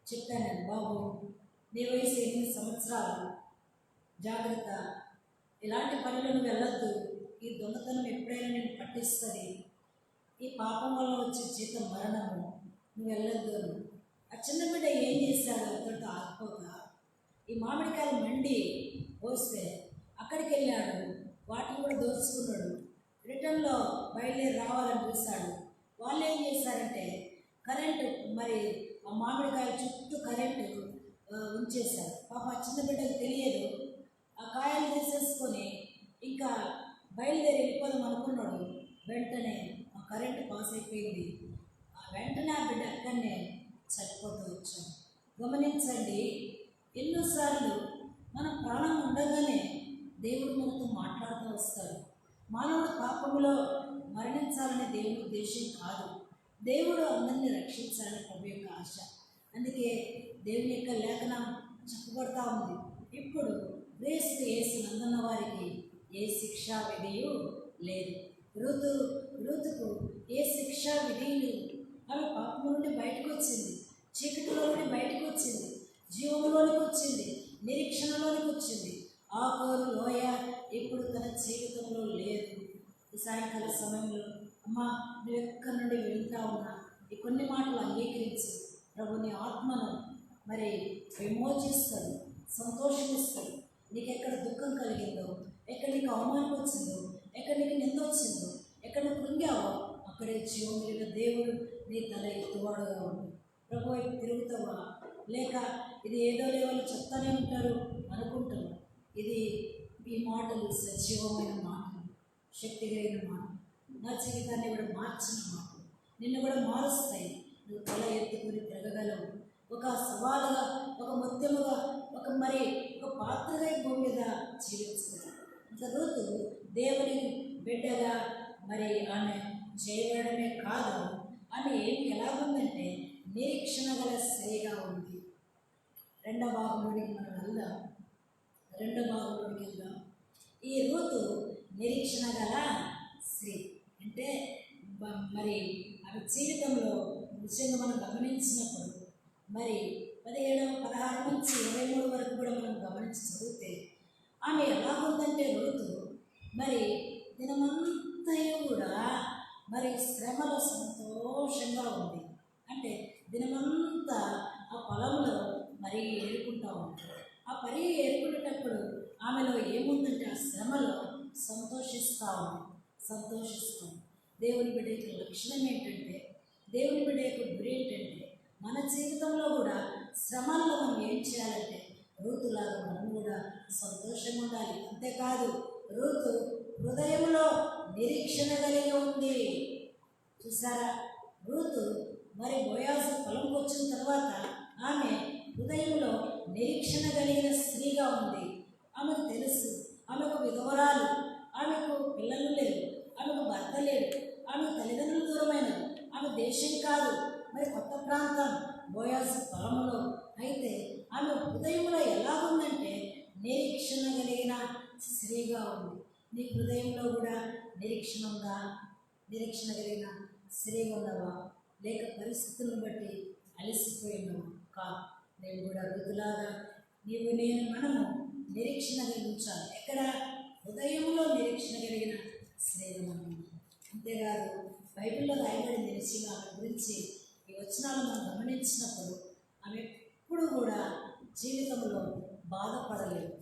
చెప్పాను నేను, బాబు నీ వయసు 8 సంవత్సరాలు, జాగ్రత్త, ఇలాంటి పనులను వెళ్ళొద్దు. ఈ దొంగతనం ఎప్పుడైనా నేను పట్టిస్తుంది. ఈ పాపం వల్ల వచ్చే జీతం మరణము, నువ్వు వెళ్ళొద్దు అని. ఆ చిన్న బిడ్డ ఏం చేశాడు, అతడితో ఆగిపోక ఈ మామిడికాయలు మండి పోస్తే అక్కడికి వెళ్ళాడు, వాటిని కూడా దోచుకున్నాడు. రిటర్న్లో బయలుదేరి రావాలని చూశాడు. వాళ్ళు ఏం చేశారంటే కరెంటు మరి ఆ మామిడికాయల చుట్టూ కరెంటు ఉంచేశారు. పాప చిన్న బిడ్డకు తెలియదు. ఆ కాయలు తీసేసుకొని ఇంకా బయలుదేరి వెళ్ళిపోదాం అనుకున్నాడు. వెంటనే ఆ కరెంటు పాస్ అయిపోయింది. వెంటనే ఆ బిడ్డ అక్కడనే చనిపోతూ వచ్చాం. గమనించండి, ఎన్నోసార్లు మన ప్రాణం ఉండగానే దేవుడు మనతో మాట్లాడుతూ వస్తాడు. మానవుడు పాపములో మరణించాలనే దేవుడి ఉద్దేశం కాదు. దేవుడు అందరినీ రక్షించాలని ప్రభు యొక్క ఆశ. అందుకే దేవుని యొక్క లేఖనం చెప్పబడతా ఉంది. ఇప్పుడు క్రీస్తు యేసునందున్న వారికి ఏ శిక్షా విధియు లేదు. ఋతుకు ఏ శిక్షా విధి లేదు. ఆమె పాపం నుండి బయటకు వచ్చింది, చీకటిలో నుండి బయటకు వచ్చింది, జీవంలోనికి వచ్చింది, నిరీక్షణలోనికి వచ్చింది. ఆకోరు లోయ ఇప్పుడు తన జీవితంలో లేదు. ఈ సాయంకాల సమయంలో అమ్మా నువ్వు ఎక్కడి నుండి వెళ్తా ఉన్నా ఈ కొన్ని మాటలు అంగీకరించి ప్రభుని ఆత్మను మరి విమోచిస్తాడు, సంతోషమిస్తాడు. నీకు ఎక్కడ దుఃఖం కలిగిందో, ఎక్కడ నీకు అవమానం వచ్చిందో, ఎక్కడ నీకు నింద వచ్చిందో, ఎక్కడ నువ్వు కృంగావో అక్కడే జీవం కలిగిన దేవుడు నీ తల ఎత్తువాడుగా ఉంది. ప్రభు వైపు తిరుగుతావా, లేక ఇది ఏదో లేవని చెప్తానే ఉంటారు అనుకుంటున్నావు. ఇది ఈ మాటలు సజీవమైన మాటలు, శక్తి కలిగిన మాటలు, నా జీవితాన్ని కూడా మార్చిన మాటలు, నిన్ను కూడా మారుస్తాయి. నువ్వు తల ఎత్తుకుని తిరగగలవు. ఒక సవాలుగా, ఒక ముత్యముగా, ఒక పాత్రగా భూమి మీద జీవించగలవు. ఇంత రోజు దేవుని బిడ్డగా మరి ఆమె చేయబడమే కాదు, ఆమె ఎలాగుందంటే నిరీక్షణ గల స్త్రీగా ఉంది. రెండవ భాగంలోనికి మనం వెళ్దాం. ఈ రూతు నిరీక్షణ గల స్త్రీ అంటే మరి ఆమె జీవితంలో నిజంగా మనం గమనించినప్పుడు మరి 16 నుంచి 23 వరకు కూడా మనం గమనించి చదివితే ఆమె ఎలా ఉందంటే రూతు మరి దినమంతయు కూడా మరి శ్రమలో సంతోషంగా ఉంది. అంటే దినమంతా ఆ పొలంలో మరి ఏరుకుంటూ ఉంటారు. ఆ పరి ఏరుకునేటప్పుడు ఆమెలో ఏముందంటే ఆ శ్రమలో సంతోషిస్తాం. దేవుని బిడ్డ యొక్క లక్షణం ఏంటంటే, దేవుని బిడ్డ యొక్క గురి ఏంటంటే, మన జీవితంలో కూడా శ్రమల్లో మనం ఏం చేయాలంటే రూతులాగా మనం కూడా సంతోషంగా ఉండాలి. అంతేకాదు రూతు హృదయంలో నిరీక్షణ కలిగి ఉంది. చూసారా, రూతు మరి బోయాజు పొలంకి వచ్చిన తర్వాత ఆమె హృదయంలో నిరీక్షణ కలిగిన స్త్రీగా ఉంది. ఆమెకు తెలుసు, ఆమెకు విధవరాలు, ఆమెకు పిల్లలు లేరు, ఆమెకు భర్త లేడు, ఆమె తల్లిదండ్రులు దూరమైనది, ఆమె దేశం కాదు, మరి కొత్త ప్రాంతం బోయాజు పొలంలో. అయితే ఆమె హృదయంలో ఎలా ఉందంటే నిరీక్షణ కలిగిన స్త్రీగా ఉంది. నీ హృదయంలో కూడా నిరీక్షణ ఉందా? నిరీక్షణ కలిగిన స్త్రీగా ఉన్నావా? లేక పరిస్థితులను బట్టి అలసిపోయినావా? కాదు, నేను కూడా ఋతులాగా మనము నిరీక్షణ కలిగించాలి. ఎక్కడ? హృదయంలో నిరీక్షణ కలిగిన స్త్రీగా మనం. అంతేకాదు, బైబిల్లో రాయబడింది నిజంగా ఆమె గురించి ఈ వచనాలు మనం గమనించినప్పుడు ఆమె ఎప్పుడు కూడా జీవితంలో బాధపడలేదు.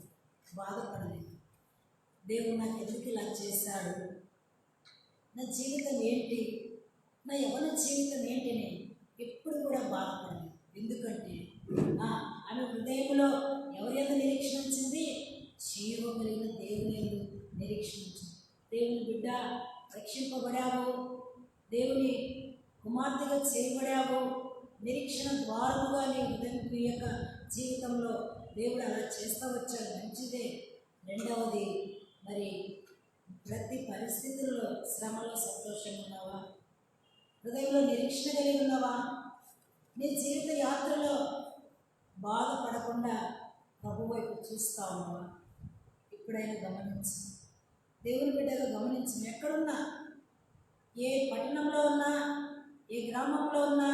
దేవుడు నాకు ఎందుకు ఇలా చేశాడు, నా జీవితం ఏంటి, నా యవ్వన జీవితం ఏంటి అని ఎప్పుడు కూడా బాధపడలేదు. ఎందుకంటే ఆమె హృదయంలో ఎవరి యొక్క నిరీక్షణ వచ్చింది? జీవం కలిగిన దేవుని యొక్క నిరీక్షణ వచ్చింది. దేవుని బిడ్డ రక్షింపబడావు, దేవుని కుమార్తెగా చేయబడావు, నిరీక్షణ ద్వారముగా నీ యొక్క జీవితంలో దేవుడు అలా చేస్తూ వచ్చాడు, మంచిదే. రెండవది, మరి ప్రతి పరిస్థితుల్లో శ్రమలో సంతోషంగా ఉన్నావా? హృదయంలో నిరీక్షణ కలిగి ఉన్నావా? నీ జీవిత యాత్రలో బాధపడకుండా ప్రభు వైపు చూస్తూ ఉన్నావా? ఇప్పుడైనా గమనించు, దేవుని బిడ్డగా గమనించు. ఎక్కడున్నా, ఏ పట్టణంలో ఉన్నా, ఏ గ్రామంలో ఉన్నా,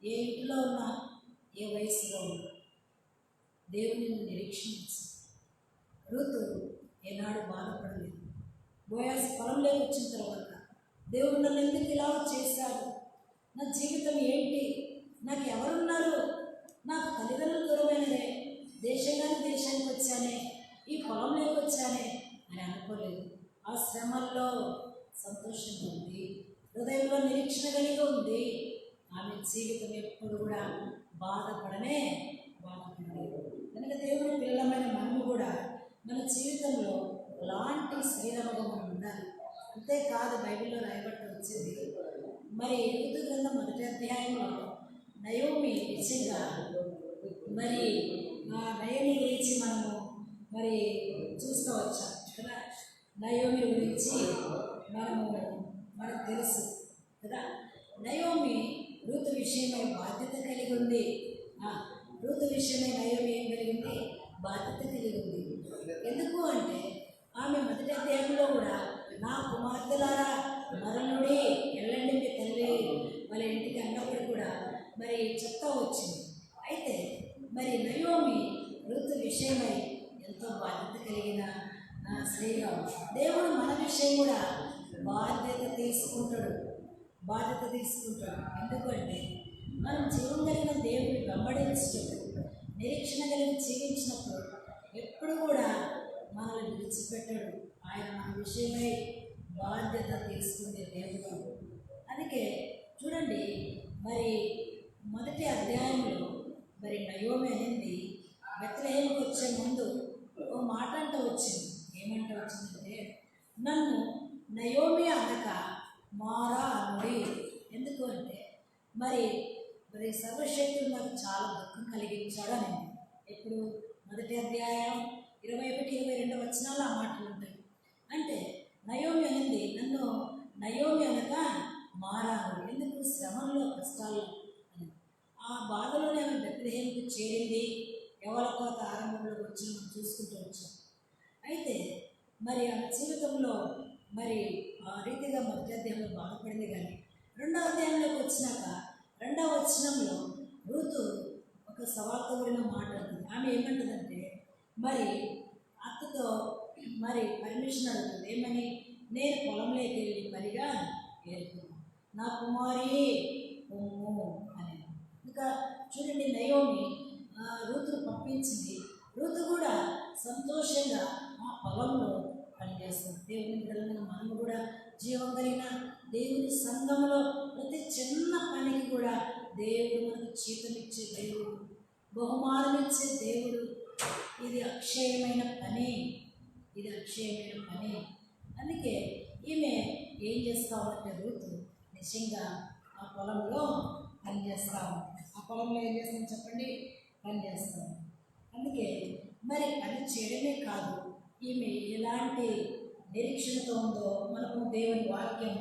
ఏ ఇంటిలో ఉన్నా, ఏ వయసులో ఉన్నా, దేవుని నిరీక్షించు. ఋతు ఏనాడు బాధపడలేదు. బోయాజు పొలంలోకి వచ్చిన తర్వాత దేవుడు నన్ను ఎందుకు ఇలా చేశాడు, నా జీవితం ఏంటి, నాకు ఎవరున్నారు, నాకు తల్లిదండ్రులు దూరమైనదే, దేశానికి వచ్చానే, ఈ పొలంలోకి వచ్చానే అని అనుకోలేదు. ఆ శ్రమల్లో సంతోషంగా ఉంది, హృదయంలో నిరీక్షణ కలిగి ఉంది. ఆమె జీవితం ఎప్పుడు కూడా బాధపడలేదు. కనుక దేవుని పిల్లలమైన మనము కూడా మన జీవితంలో అలాంటి శ్రీరమగా మనం ఉండాలి. అంతేకాదు, బైబిల్లో రాయబట్టి వచ్చింది, మరి ఋతు గ్రంథం 1వ అధ్యాయంలో నయోమి నిజంగా మరి ఆ నయోమి గురించి మనము మరి చూస్తూ వచ్చాం కదా. నయోమి గురించి మనకు తెలుసు కదా. నయోమి ఋతు విషయమై బాధ్యత కలిగి ఉంది. ఋతు విషయమై నయోమి ఏం కలిగింది? బాధ్యత కలిగి ఉంది. ఎందుకు అంటే ఆమె 1వ అధ్యాయంలో కూడా, నా కుమార్తెలారా మరణుడి, వెళ్ళండి మీ తల్లి వాళ్ళ ఇంటికి అన్నప్పుడు కూడా మరి చెప్తా వచ్చింది. అయితే మరి నయోమి ఋతు విషయమై ఎంతో బాధ్యత కలిగిన స్త్రీగా. దేవుడు మన విషయం కూడా బాధ్యత తీసుకుంటాడు. ఎందుకంటే మనం జీవం కలిగిన దేవుడిని వెంబడించినప్పుడు, నిరీక్షణ కలిగి జీవించినప్పుడు ఎప్పుడు కూడా మనల్ని విడిచిపెట్టాడు. ఆయన మన విషయమై బాధ్యత తీసుకునే దేవుడు. అందుకే చూడండి, మరి 1వ అధ్యాయంలో మరి నయోమి అనేది బెత్లెహేముకు వచ్చే ముందు ఓ మాట అంటూ వచ్చింది. ఏమంటూ వచ్చిందంటే, నన్ను నయోమి అనక మారా అనుడి. ఎందుకు అంటే మరి సర్వశక్తుడు నాకు చాలా దుఃఖం కలిగించాడు అని. ఇప్పుడు 1వ అధ్యాయం 21-22 వచనాలు ఆ మాటలు ఉంటాయి. అంటే నయోమి అనేది నన్ను నయోమి అనక మారాను. ఎందుకు? శ్రమంలో, కష్టాల్లో అని. ఆ బాధలోనే ఆమె బెత్లెహేముకు చేరింది. ఎవరి కోత ఆరంభంలో వచ్చి మనం చూసుకుంటూ వచ్చాం. అయితే మరి ఆమె జీవితంలో మరి ఆ రీతిగా 1వ అధ్యాయంలో బాధపడింది. కానీ 2వ అధ్యాయంలోకి వచ్చినాక 2వ వచనంలో ఋతు ఒక సవాల్తో కూడిన మాట అంటుంది. ఆమె ఏమంటుందంటే, మరి అత్తతో మరి పర్మిషన్ అడుగుతుంది. ఏమని? నేను పొలంలోకి వెళ్ళి పనిగా ఏరుకున్నాను, నా కుమారి పొమ్ము అని. ఇంకా చూడండి, నయోమి ఋతును పంపించింది. ఋతు కూడా సంతోషంగా ఆ పొలంలో పనిచేస్తుంది. దేవుని బిడ్డలమైన మనము కూడా జీవం కలిగిన దేవుని సంఘంలో ప్రతి చిన్న పనికి కూడా దేవుడు మనకు జీతమిచ్చే దేవుడు, బహుమానం ఇచ్చే దేవుడు. ఇది అక్షయమైన పని. అందుకే ఈమె ఏం చేస్తూ ఉందంటే, ఋతు నిజంగా ఆ పొలంలో పనిచేస్తూ ఉంది. ఆ పొలంలో ఏం చేస్తామని చెప్పండి? పనిచేస్తాము. అందుకే మరి పని చేయడమే కాదు, ఈమె ఎలాంటి నిరీక్షణతో ఉందో మనము దేవుని వాక్యం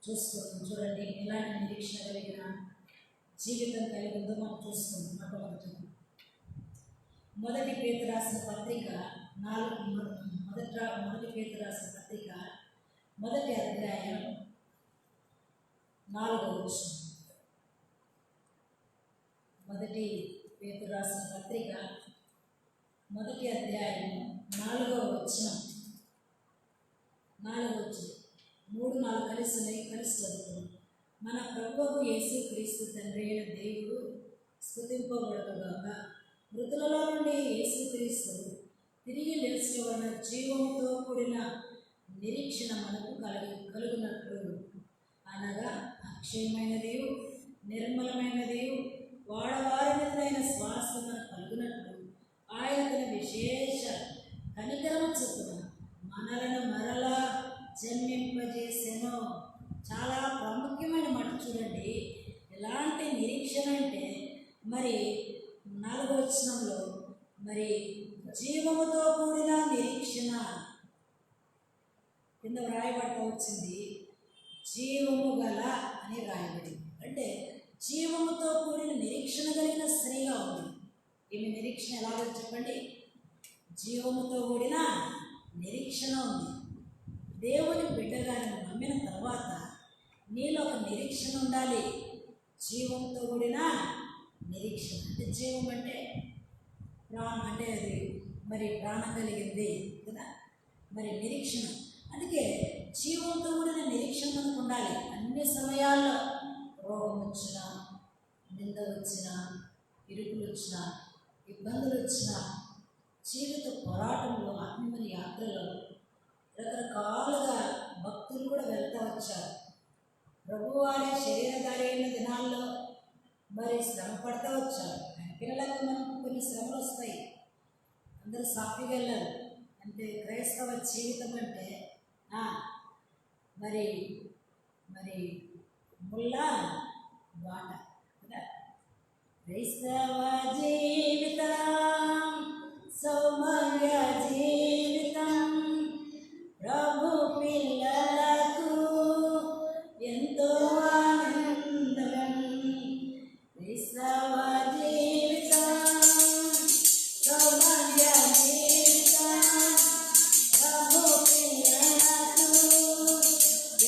చూసుకుంటాం. చూడండి ఎలాంటి నిరీక్షణ కలిగిన జీవితం కలిగి ఉందో మనం చూసుకుంటాం. మొదటి పేతురు రాసిన పత్రిక మొదటి పేతురు రాసిన పత్రిక మొదటి అధ్యాయం 4వ వచనం. మొదటి పేతురు రాసిన పత్రిక మొదటి అధ్యాయం 4వ వచనం. 3-4 కలిసి చదువుతున్నాం. మన ప్రభువు యేసుక్రీస్తు తండ్రి అయిన దేవుడు స్తుతింపబడుగాక. మృతులలో నుండి యేసుక్రీస్తు తిరిగి లేచిన వలన జీవంతో కూడిన నిరీక్షణ మనకు కలుగునట్లు, అనగా అక్షయమైన దేవు, నిర్మలమైన దేవు, వాడవారినైన శ్వాస మనకు కలుగునట్లు ఆయన తన విశేష కనికరము చొప్పున మనలను మరలా జన్మింపజేసెను. చాలా ప్రాముఖ్యమైన మాట చూడండి. ఎలాంటి నిరీక్షణ అంటే మరి 4వ వచనంలో మరి జీవముతో కూడిన నిరీక్షణ కింద వ్రాయబడతా వచ్చింది, జీవము గల అని వ్రాయబడింది. అంటే జీవముతో కూడిన నిరీక్షణ కలిగిన స్త్రీగా ఉంది. ఈమె నిరీక్షణ ఎలాగో చెప్పండి, జీవముతో కూడిన నిరీక్షణ ఉంది. దేవుని బిడ్డగా నమ్మిన తర్వాత నీలో ఒక నిరీక్షణ ఉండాలి. జీవంతో కూడిన నిరీక్షణ అంటే జీవం అంటే ప్రాణం, అంటే అది మరి ప్రాణం కలిగింది కదా, మరి నిరీక్షణ. అందుకే జీవంతో కూడిన నిరీక్షణ మనకు ఉండాలి. అన్ని సమయాల్లో రోగం వచ్చినా, నింద వచ్చినా, ఇరుకులు వచ్చినా, ఇబ్బందులు వచ్చినా, జీవిత పోరాటంలో, ఆత్మీయ యాత్రలో రకరకాలుగా భక్తులు కూడా వెళ్తూ వచ్చారు. ప్రభువారి శరీరధారి అయిన దినాల్లో మరి శ్రమ పడుతూ వచ్చారు. పిల్లలకు మనకు కొన్ని శ్రమలు వస్తాయి. అందరూ సాఫీగా వెళ్ళారు. అంటే క్రైస్తవ జీవితం అంటే మరి మరి ముల్లా బాట కదా. క్రైస్తవ జీవితం సౌమ్య జీవితం ప్రభు పిల్లలకు ఎంతో ఆనందం. క్రైస్తవ జీవితం సౌమ్య జీవితం ప్రభు పిల్లలకు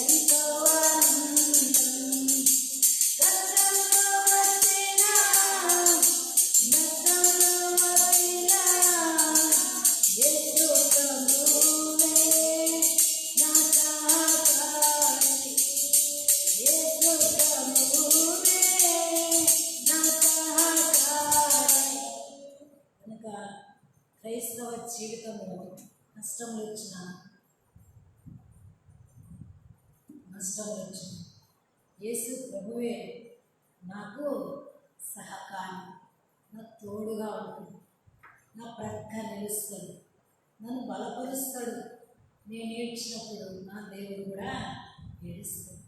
ఎంతో ఆనందం. కష్టంలో వచ్చినా నష్టంలో వచ్చినా యేసు ప్రభువే నా సహాయకుడు. యేసు ప్రభువే నా సహాయకుడు. కనుక క్రైస్తవ జీవితంలో నష్టములు వచ్చినా యేసు ప్రభువే నాకు సహకారి, నా తోడుగా ఉంటుంది, నా ప్రక్క నిలుస్తాడు, నన్ను బలపరుస్తాడు. నేను ఏడ్చినప్పుడు నా దేవుడు కూడా ఏడుస్తాడు.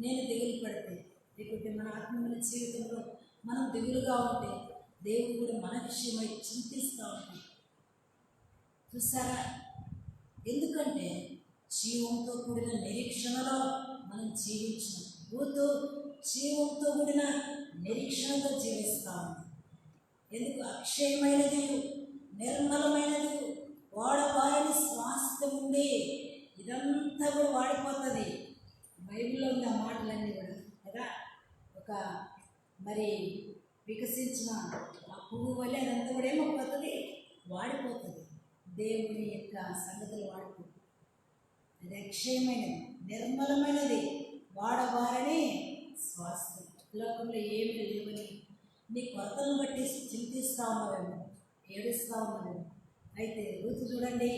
నేను దిగులు పడితే, లేకపోతే మన ఆత్మీయ జీవితంలో మనం దిగులుగా ఉంటే దేవుడు కూడా మన విషయమై చింతిస్తూ ఉంటాడు. చూసారా? ఎందుకంటే జీవంతో కూడిన నిరీక్షణలో మనం జీవించిన జీవంతో కూడిన నిరీక్షణతో జీవిస్తూ ఉన్నాం. ఎందుకు? అక్షయమైనది, నిర్మలమైనది, వాడవారిని స్వాస్థ్యం ఉంది. ఇదంతా కూడా వాడిపోతుంది. బైబిల్లో ఉన్న మాటలన్నీ కూడా కదా. ఒక మరి వికసించిన ఆ పువ్వు వల్ల అదంతా కూడా ఏమైపోతుంది, వాడిపోతుంది. దేవుని యొక్క సంగతులు వాడిపోతుంది. అది అక్షయమైనది, నిర్మలమైనది, వాడవారని స్వాస్థ్యం. లోకంలో ఏమి లేవని నీ కొరతలను బట్టి చింతిస్తూ ఉన్నావేమో, ఏడుస్తూ ఉన్నావేమో. అయితే రూతు చూడండి,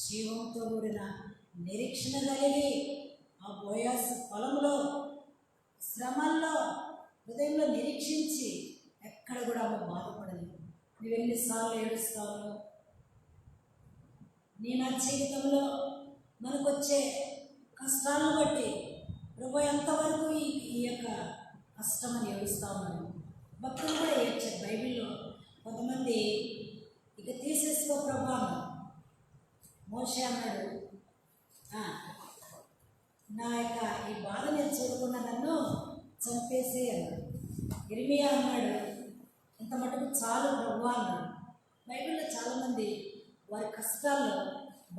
జీవంతో కూడిన నిరీక్షణ కలిగి ఆ బోయాసు పొలంలో శ్రమల్లో హృదయంలో నిరీక్షించి ఎక్కడ కూడా ఆమె బాధపడలేదు. నువ్వు ఎన్నిసార్లు ఏడుస్తావు? నీ నా జీవితంలో మనకు వచ్చే కష్టాలను బట్టి ప్రభు ఎంతవరకు ఈ యొక్క కష్టమని ఏడుస్తూ ఉన్నాను. భక్తులు కూడా ఏడ్చారు. బైబిల్లో కొంతమంది ఇక తీసేసుకో ప్రభా అన్నారు. మోషే అన్నాడు, "ఆ, నా యొక్క ఈ బాధ నేను చూడకుండా నన్ను చంపేసి" అన్నాడు. ఇర్మియా అన్నాడు, ఇంత మటుకు చాలు ప్రభువా అన్నాడు. బైబిల్లో చాలామంది వారి కష్టాల్లో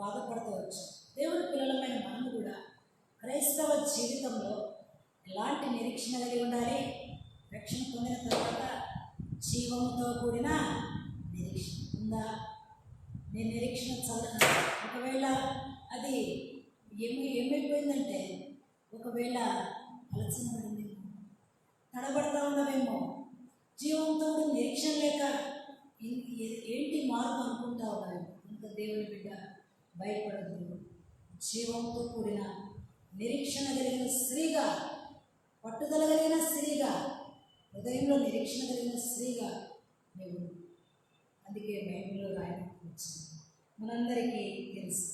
బాధపడుతూ వచ్చారు. దేవుడి పిల్లలమైన మనము కూడా క్రైస్తవ జీవితంలో ఎలాంటి నిరీక్షణ కలిగి ఉండాలి? రక్షణ పొందిన తర్వాత జీవంతో కూడిన నిరీక్షణ ఉందా? నేను నిరీక్షణ చల్లన. ఒకవేళ అది ఏమైపోయిందంటే, ఒకవేళ ఆలోచన పడిందేమో, తడబడతా ఉన్నవేమో, జీవంతో నిరీక్షణ లేక ఏంటి మార్పు అనుకుంటా ఉన్నావేమో. ఇంత దేవుని బిడ్డ భయపడదు. జీవంతో కూడిన నిరీక్షణ కలిగిన స్త్రీగా, పట్టుదల కలిగిన స్త్రీగా, హృదయంలో నిరీక్షణ కలిగిన స్త్రీగా నువ్వు. అందుకే బైబిల్లో రాయడం వచ్చింది. మనందరికీ తెలుసు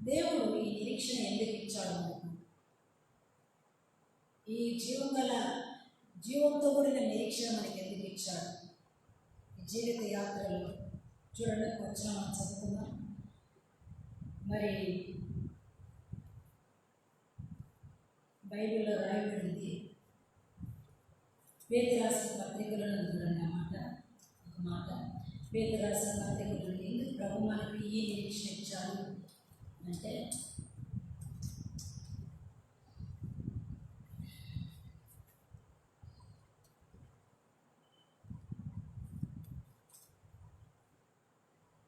దేవుడు ఈ నిరీక్షణ ఎందుకు ఇచ్చాడు మనకు. ఈ జీవంతో కూడిన నిరీక్షణ మనకి ఎందుకు ఇచ్చాడు? ఈ జీవిత యాత్రలో చూడండి, వచ్చిన మనం చదువుకుందాం. మరి బైబిల్లో రాయబడింది, పేతురు రాసిన పత్రికలను చూడండి. ఒక మాట పేతురు రాసిన పత్రికలను ఎందుకు ప్రభు మనకి ఈ నిరీక్షణ ఇచ్చాడు అంటే,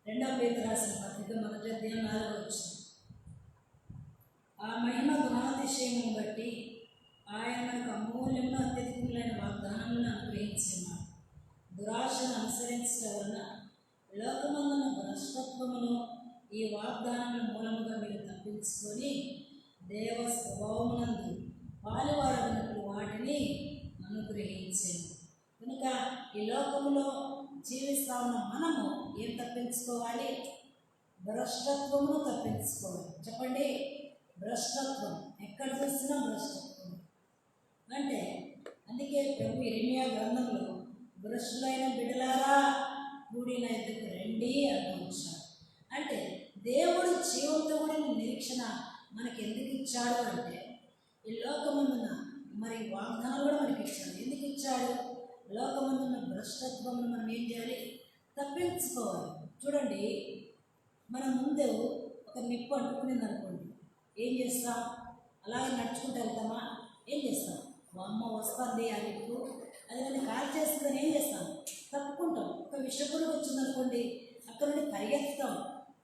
రెండవ పేతురు రాసిన పత్రిక 1వ అధ్యాయం 4వ వచనం, ఆ మహిమ గుణాతిశయమును బట్టి ఆయన మనకు అమూల్యమును అత్యధికములైన వాగ్దానములను అనుగ్రహించున్నాడు. దురాశను అనుసరించడం వలన లోకమందున భ్రష్టత్వమును ఈ వాగ్దానముల మూలముగా మీరు తప్పించుకొని దేవ స్వభావమునందు పాలువారగినట్లు వాటిని అనుగ్రహించారు. కనుక ఈ లోకములో జీవిస్తా ఉన్న మనము ఏం తప్పించుకోవాలి? భ్రష్టత్వమును తప్పించుకోవాలి. చెప్పండి, భ్రష్టత్వం. ఎక్కడ చూసినా భ్రష్టత్వం అంటే, అందుకే ప్రభు ఇర్మియా గ్రంథంలో భ్రష్టులైన బిడ్డలారా కూడిన ఎద్దుకు రండి అనుకుంటున్నాడు. అంటే దేవుడు జీవంతో కూడిన నిరీక్షణ మనకి ఎందుకు ఇచ్చాడు అంటే, ఈ లోకమందున మరి వాగ్దానాలు కూడా మనకి ఇచ్చాడు. ఎందుకు ఇచ్చాడు? లోకమందున భ్రష్టత్వం మనం ఏం చేయాలి? తప్పించుకోవాలి. చూడండి, మన ముందు ఒక నిప్పు అంటుకునేది అనుకోండి, ఏం చేస్తాం? అలాగే నడుచుకుంటూ వెళ్తామా? ఏం చేస్తాం? అమ్మ వస్తుంది ఆ నిప్పు, అది నన్ను కాల్ చేస్తుందని ఏం చేస్తాం? తప్పుకుంటాం. ఒక విషపురుగు వచ్చిందనుకోండి, అక్కడ నుండి పరిగెత్తుతాం.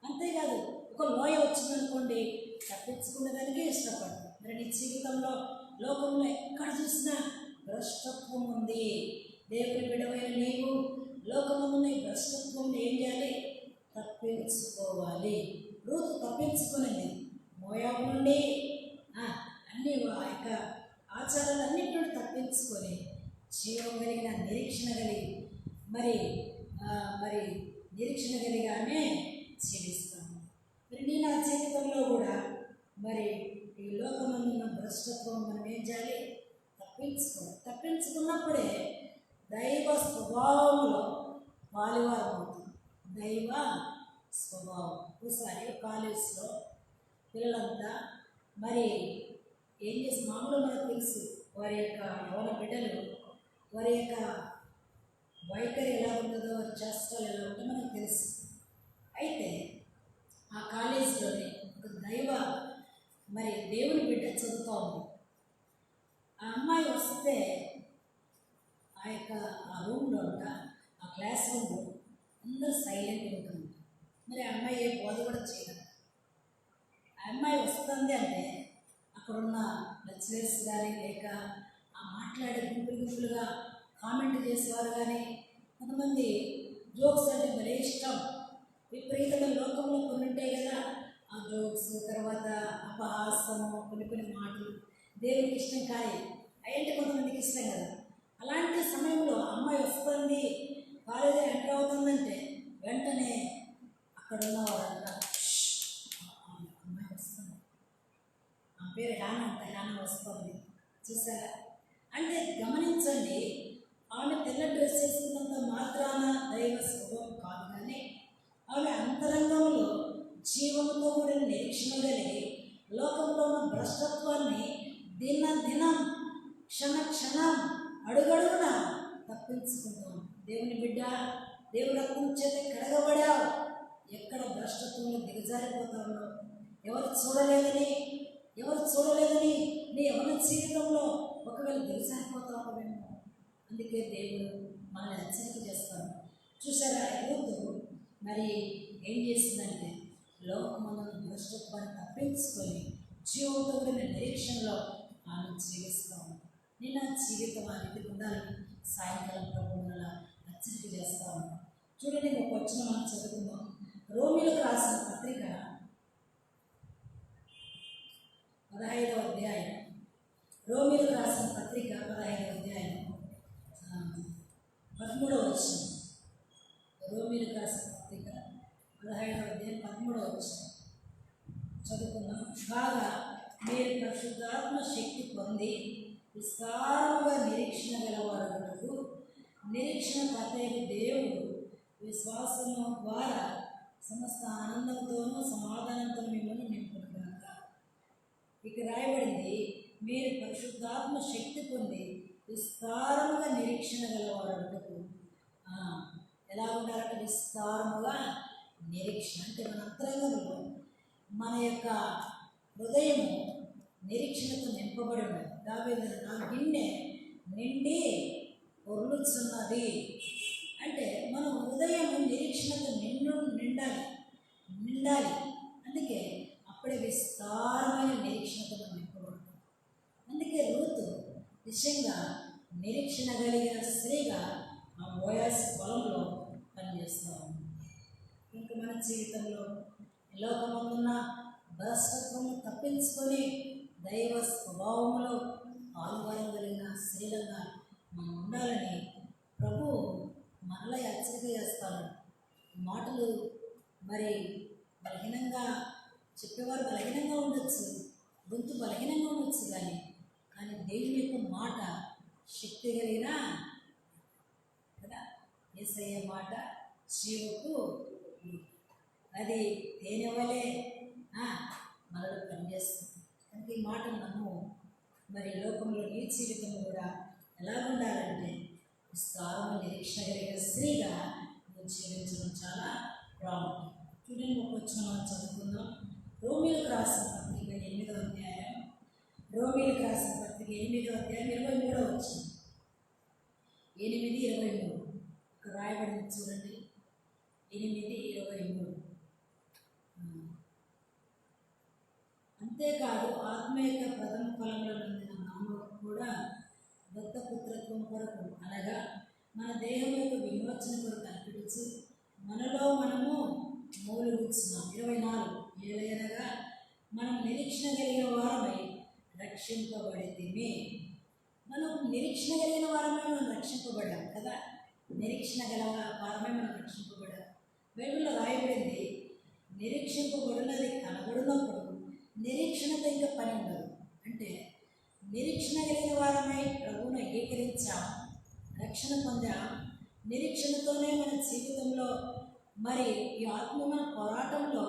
అంతేకాదు, ఒక లోయ వచ్చిందనుకోండి, తప్పించుకునేదానికి ఇష్టపడతాం. మరి నీ జీవితంలో లోకంలో ఎక్కడ చూసినా భ్రష్టత్వం ఉంది. దేవుని బిడ్డమైన నీవు లోకమున్న ఈ భ్రష్టత్వం ఏం చేయాలి? తప్పించుకోవాలి. రూతు తప్పించుకునేది మోయాబు నుండి, అన్ని యొక్క ఆచారాలన్నిటి నుండి తప్పించుకొని జీవం కలిగిన నిరీక్షణ కలిగి మరి నిరీక్షణ కలిగానే జీవిస్తాము. మరి నీ నా జీవితంలో కూడా మరి ఈ లోకమున్న భ్రష్టత్వం మనం ఏం చేయాలి? తప్పించుకోవాలి. తప్పించుకున్నప్పుడే దైవ స్వభావంలో పాలువారం అవుతుంది. దైవ స్వభావం. ఒకసారి కాలేజ్లో పిల్లలంతా మరి ఏం చేసి, మామూలు మనకు తెలుసు వారి యొక్క యవన బిడ్డలు వారి యొక్క వైఖరి ఎలా ఉంటుందో, వారి చేష్టలు ఎలా ఉంటుందో మనకు తెలుసు. అయితే ఆ కాలేజీలోనే ఒక దేవుని బిడ్డ చదువుతూ ఉంది. ఆ అమ్మాయి వస్తే ఆ రూమ్లో ఆ క్లాస్ రూమ్లో అందరూ సైలెంట్గా ఉంటుంది. మరి ఆ అమ్మాయి ఏ బోధ కూడా చేయదు. ఆ అమ్మాయి వస్తుంది అంటే అక్కడున్న లెక్చరర్స్ కానీ, లేక ఆ మాట్లాడే గుంపులుగా కామెంట్ చేసేవారు కానీ, కొంతమంది జోక్స్ అంటే భలే ఇష్టం. విపరీతంగా లోకంలో కొన్ని ఉంటాయి కదా, ఆ జోక్స్, తర్వాత అపహాసము, కొన్ని మాటలు దేవునికి ఇష్టం కానీ అయ్యంటే కొంతమందికి ఇష్టం కదా. అలాంటి సమయంలో అమ్మాయి వస్తుంది, కాలేజీ ఎంటర్ అవుతుందంటే వెంటనే అక్కడ ఉన్నవారు అమ్మాయి వస్తుంది, ఆ పేరు హ్యానా వస్తుంది, చూసారా? అంటే గమనించండి, ఆమె తెల్ల డ్రెస్ వేసుకున్నంత మాత్రాన దైవ స్వభావం కాదు, కానీ ఆమె అంతరంగంలో జీవంతో కూడిన నిరీక్షణ కలిగి లోకంలో ఉన్న భ్రష్టత్వాన్ని దినం క్షణ క్షణం అడుగడుగున తప్పించుకుంటాం. దేవుని బిడ్డ, దేవుడు రక్తం చేత కడగబడావు. ఎక్కడ భ్రష్టత్వంలో దిగజారిపోతావు? ఎవరు చూడలేదని నీ ఎవరి జీవితంలో ఒకవేళ దిగజారిపోతావేమో. అందుకే దేవుడు మనల్ని హెచ్చరిక చేస్తాడు. చూసారా, రూతు మరి ఏం చేసిందంటే లోకమందున భ్రష్టత్వాన్ని తప్పించుకొని జీవంతో కూడిన నిరీక్షణలో ఆమె జీవిస్తాము. నేను నా జీవితం ఆ రీతికి ఉండాలని సాయంకాలం ప్రభువుల హెచ్చరిక చేస్తాను. చూడండి, ఒక వచనం మనం చదువుకుందాం. రోమీలకు రాసిన పత్రిక 15వ అధ్యాయం. రోమీలకు రాసిన పత్రిక 15వ అధ్యాయం 13వ వచనం. రోమీలకు రాసిన పత్రిక 15వ అధ్యాయం 13వ వచనం చదువుకుందాం. బాగా మీరు పరిశుద్ధాత్మ శక్తి పొంది విస్తారముగా నిరీక్షణ గలవారు, నిరీక్షణ కర్తయగు దేవుడు విశ్వాసము ద్వారా సమస్త ఆనందంతోనూ సమాధానంతో మిమ్మల్ని నింపునుగాక. ఇక రాయబడింది, మీరు పరిశుద్ధాత్మ శక్తి పొంది విస్తారముగా నిరీక్షణ గలవారు. ఎలా ఉంటారంటే విస్తారముగా నిరీక్షణ అంటే మన అంతరంగంలో మన యొక్క హృదయము నిరీక్షణతో నింపబడి ఉన్నది. దావీదు నా గిన్నె నిండి పొర్లుచున్నది అంటే మన హృదయం నిరీక్షణతో నిండాలి. అందుకే అప్పుడే విస్తారమైన నిరీక్షణతో మనం నింపబడుతుంది. అందుకే రూతు నిజంగా నిరీక్షణ కలిగిన స్త్రీగా ఆ బోయాజు పొలంలో పనిచేస్తూ ఉంది. ఇంకా మన జీవితంలో లోకమందున్న భ్రష్టత్వము తప్పించుకొని దైవ స్వభావంలో పాల్గొనగలిగిన స్త్రీలుగా మనం ఉండాలని ప్రభు మనలో హెచ్చరిక చేస్తాడు. మాటలు మరి బలహీనంగా చెప్పేవారు బలహీనంగా ఉండొచ్చు, గొంతు బలహీనంగా ఉండొచ్చు, కానీ దేవుని యొక్క మాట శక్తి కలిగిన కదా. యేసయ్య మాట జీవకు, అది తేనె వలె మనలో పనిచేస్తుంది. కనుక ఈ మాట నమ్ము. మరి లోకంలో నీ జీవితం కూడా ఎలా ఉండాలంటే విస్తారమైన నిరీక్షణ కలిగిన స్త్రీగా నువ్వు జీవించడం చాలా ప్రాముఖ్యం. చూడండి, ఒక వచ్చిన మనం చదువుకుందాం. రోమీలకు రాసిన పత్రిక 8వ అధ్యాయం. రోమీలకు రాసిన పత్రిక 8వ అధ్యాయం 23వ వచనం. 8:23 ఇక్కడ రాయబడింది చూడండి. 8:23. అంతేకాదు ఆత్మ యొక్క ప్రథమ ఫలంలో పొందిన మనము కూడా దత్తపుత్రత్వం కొరకు, అనగా మన దేహం యొక్క విమోచన కొరకు అనిపించి మనలో మనము మూలుగుచ్చున్నాం. 24 ఏలయనగా మనం నిరీక్షణ కలిగిన వారమై రక్షింపబడితిమి. మనం నిరీక్షణ కలిగిన వారమై మనం రక్షింపబడాం కదా. నిరీక్షణ గల వారమై మనం రక్షింపబడాం. బైబిల్లో రాయబడింది, నిరీక్షింపబడినది కనబడినప్పుడు నిరీక్షణతో ఇంకా పని ఉండదు. అంటే నిరీక్షణ కలిగిన వారమై ప్రభువును అంగీకరించాం, రక్షణ పొందాం. నిరీక్షణతోనే మన జీవితంలో మరి ఈ ఆత్మీయ పోరాటంలో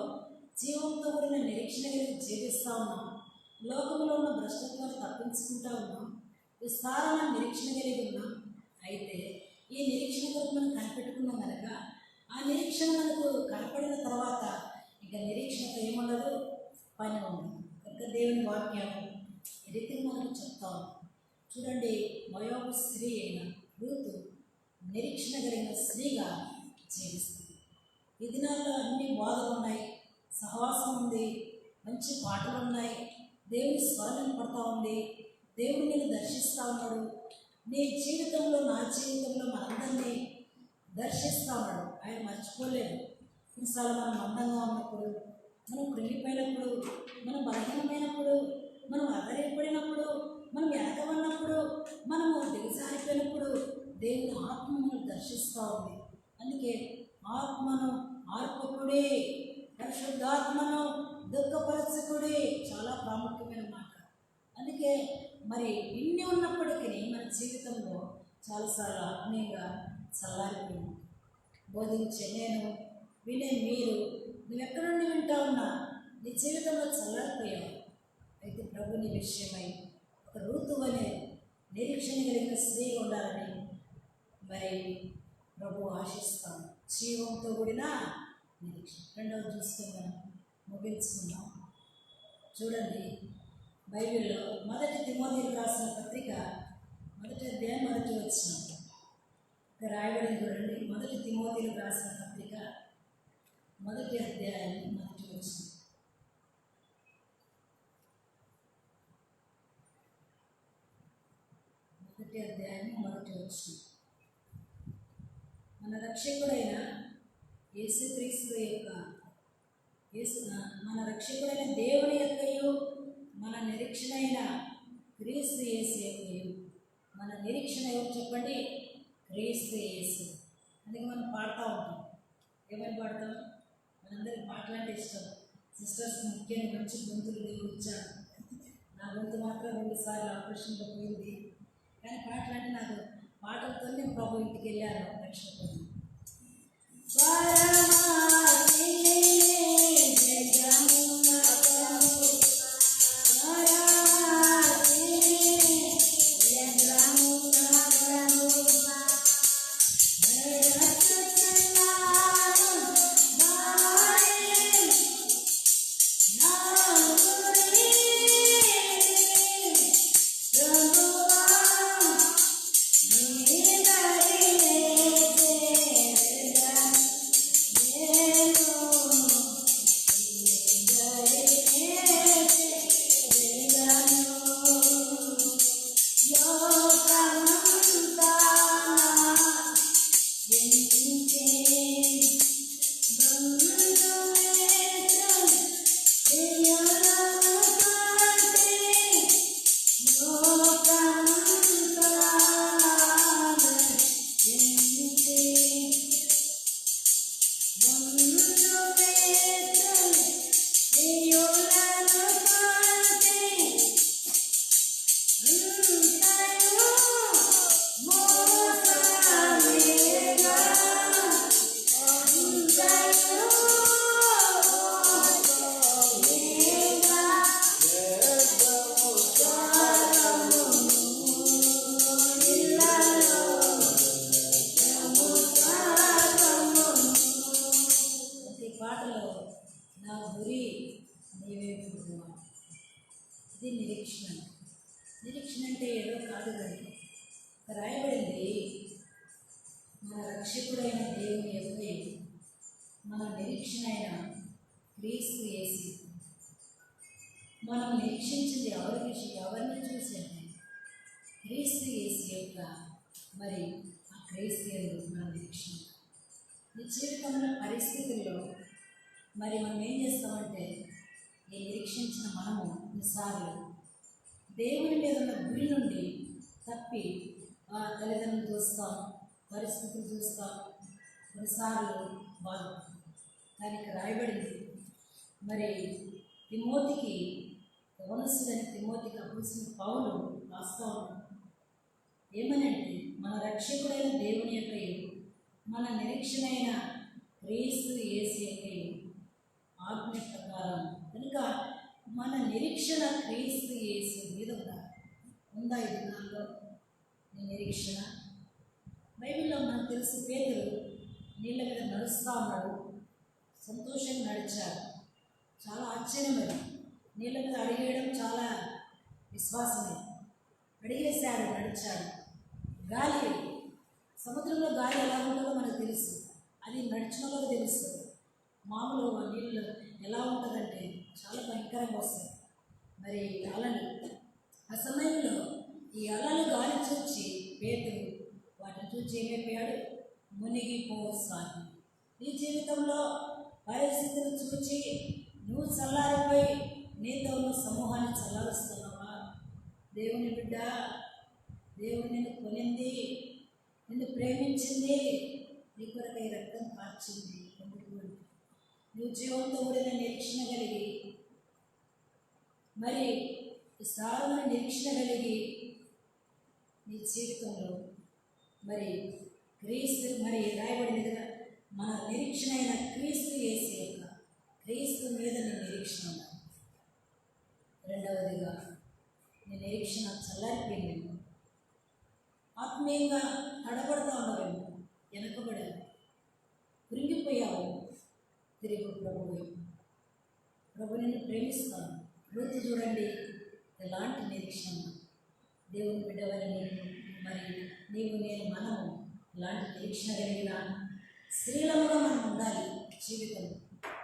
జీవంతో కూడిన నిరీక్షణ కలిగి జీవిస్తూ ఉన్నాం. లోకంలో ఉన్న భ్రష్టత్వాన్ని తప్పించుకుంటూ ఉన్నాం. విస్తారమైన నిరీక్షణ కలిగి ఉన్నాం. అయితే ఈ నిరీక్షణ కొరకు మనం కనిపెట్టుకున్నాం కనుక ఆ నిరీక్షణ మనకు కనపడిన తర్వాత ఇంకా నిరీక్షణతో ఏముండదు, పని ఉండదు. కనుక దేవుని వాక్యాలు రీతిని మనకు చెప్తాం. చూడండి, వయోగ స్త్రీ అయిన రూతు నిరీక్షణ కలిగిన స్త్రీగా జీవిస్తుంది. ఈ దినాల్లో అన్ని బాధలు ఉన్నాయి, సహవాసం ఉంది, మంచి పాటలు ఉన్నాయి, దేవుని స్వరం పడతా ఉంది, దేవుడు నేను దర్శిస్తూ ఉన్నాడు. నీ జీవితంలో, నా జీవితంలో మనందరినీ దర్శిస్తూ ఉన్నాడు. ఆయన మర్చిపోలేదు. కొన్నిసార్లు మనం అందంగా ఉన్నప్పుడు, మనం కృంగిపోయినప్పుడు, మనం బలహీనమైనప్పుడు, మనం అదరైపోయినప్పుడు, మనం ఎనకబడినప్పుడు, మనము దిగజారిపోయినప్పుడు దేవుని ఆత్మ మనం దర్శిస్తూ ఉంది. అందుకే ఆత్మను ఆర్పకుడే, పరిశుద్ధాత్మను దుఃఖపరచకుడే చాలా ప్రాముఖ్యమైన మాట. అందుకే మరి ఇన్ని ఉన్నప్పటికీ మన జీవితంలో చాలాసార్లు ఆత్మీయంగా చల్లారిపోయింది. బోధించే నేను, వినే మీరు, నువ్వెక్కడి నుండి వింటా ఉన్నా నీ జీవితంలో చల్లారిపోయావు. అయితే ప్రభుని విషయమై ఒక ఋతువు అనే నిరీక్షణ కలిగిన స్త్రీ ఉండాలని మరి ప్రభు ఆశిస్తాం. జీవంతో కూడిన నిరీక్షణ. రెండవది చూసుకుందాం, ముగించుకుందాం. చూడండి, బైబిల్లో 1 తిమోతికి రాసిన పత్రిక 1వ అధ్యాయం 1వ వచనం ఇక్కడ రాయబడింది. చూడండి, 1 తిమోతికి రాసిన పత్రిక 1వ అధ్యాయం 1వ వచనం. 1వ అధ్యాయం 1వ వచనం. మన రక్షకుడైన యేసుక్రీస్తు యొక్క మన రక్షకుడైన దేవుని యొక్కయు మన నిరీక్షణ అయిన క్రీస్తు యేసు యొక్కయు. మన నిరీక్షణ ఎవరు చెప్పండి? క్రీస్తు యేసు. అందుకే మనం పాడుతూ ఉంటాం. ఏమని పాడతాం? మనందరికి పాటలు అంటే ఇష్టం. సిస్టర్స్ ముఖ్యంగా మంచి గొంతులు దేవుడు ఇచ్చాడు. నా గొంతు మాత్రం 2 సార్లు ఆపరేషన్లో పోయింది. కానీ పాటలు అంటే నాకు పాటలతోనే ప్రభు ఇంటికి వెళ్ళాను రక్షకుడు. ఇది నిరీక్షణ. నిరీక్షణ అంటే ఏదో కాదు కానీ రాయబడింది, మన రక్షకుడైన దేవుని యొక్క మన నిరీక్షణ అయిన క్రీస్తు యేసు. మనం నిరీక్షించింది ఎవరిని చూసి అంటే క్రీస్తు యేసు యొక్క మరి ఆ క్రీస్తు యందు మన నిరీక్షణ. నీ జీవితంలో పరిస్థితుల్లో మరి మనం ఏం చేస్తామంటే ఈ నిరీక్షించిన మనము కొన్నిసార్లు దేవుని మీద ఉన్న గురి నుండి తప్పి తల్లిదండ్రులు చూస్తాం, పరిస్థితులు చూస్తాం, కొన్నిసార్లు బాధపడతాం. దానికి రాయబడింది మరి తిమోతికి, యవనస్తుడైన తిమోతికి అప్పుడు పౌలు రాస్తా ఉన్నాడు. ఏమనంటే మన రక్షకుడైన దేవుని యొక్క మన నిరీక్షణ అయిన క్రీస్తు యేసు యొక్క ఆజ్ఞ ప్రకారం. కనుక మన నిరీక్షణ క్రీస్తు యేసు మీద ఉందా? ఇది నాలో నీ నిరీక్షణ. బైబిల్లో మనకు తెలుసు, పేతురు నీళ్ళ మీద నడుస్తూ ఉన్నాడు, సంతోషంగా నడిచాడు. చాలా ఆశ్చర్యమైంది. నీళ్ళ మీద అడిగేయడం చాలా విశ్వాసమే. అడిగేశాడు, నడిచాడు. గాలి, సముద్రంలో గాలి ఎలా ఉంటుందో మనకు తెలుసు, అది నడిచిన వాళ్ళకి తెలుస్తుంది. మామూలుగా నీళ్ళు ఎలా ఉంటుందంటే చాలా భయంకరంగా వస్తాయి. మరి అలలు, ఆ సమయంలో ఈ అలలు గాలి చూచి పేతురు వాటిని చూచి ఏమైపోయాడు? మునిగిపోసాగి. నీ జీవితంలో పరిస్థితులు చూచి నువ్వు చల్లారిపోయి నీతో ఉన్న సమూహాన్ని చల్లారుస్తున్నావా? దేవుని బిడ్డ, దేవుడు నిన్ను కొనింది, నిన్ను ప్రేమించింది, నీ కొరకై రక్తం కార్చింది. నువ్వు జీవంతో కూడిన నిరీక్షణ కలిగి మరి విస్తారమైన నిరీక్షణ కలిగి నీ జీవితంలో మరి క్రీస్తు మరి రాయబడింది కదా, మన నిరీక్షణ అయిన క్రీస్తు యేసు యొక్క క్రీస్తు మీద నీ నిరీక్షణ ఉండాలి. రెండవదిగా నీ నిరీక్షణ చల్లారిపోయిందేమో, ఆత్మీయంగా తడబడుతూ ఉండవేమో, వెనకబడావు, కృంగిపోయావు. తిరిగి ప్రభు నిన్ను ప్రేమిస్తాను. రూతు చూడండి, ఎలాంటి నిరీక్షణ. దేవుని బిడ్డవని మరి నీవు నేను మనము ఇలాంటి నిరీక్షణ కలిగిన స్త్రీలముగా మనం ఉండాలి. జీవితం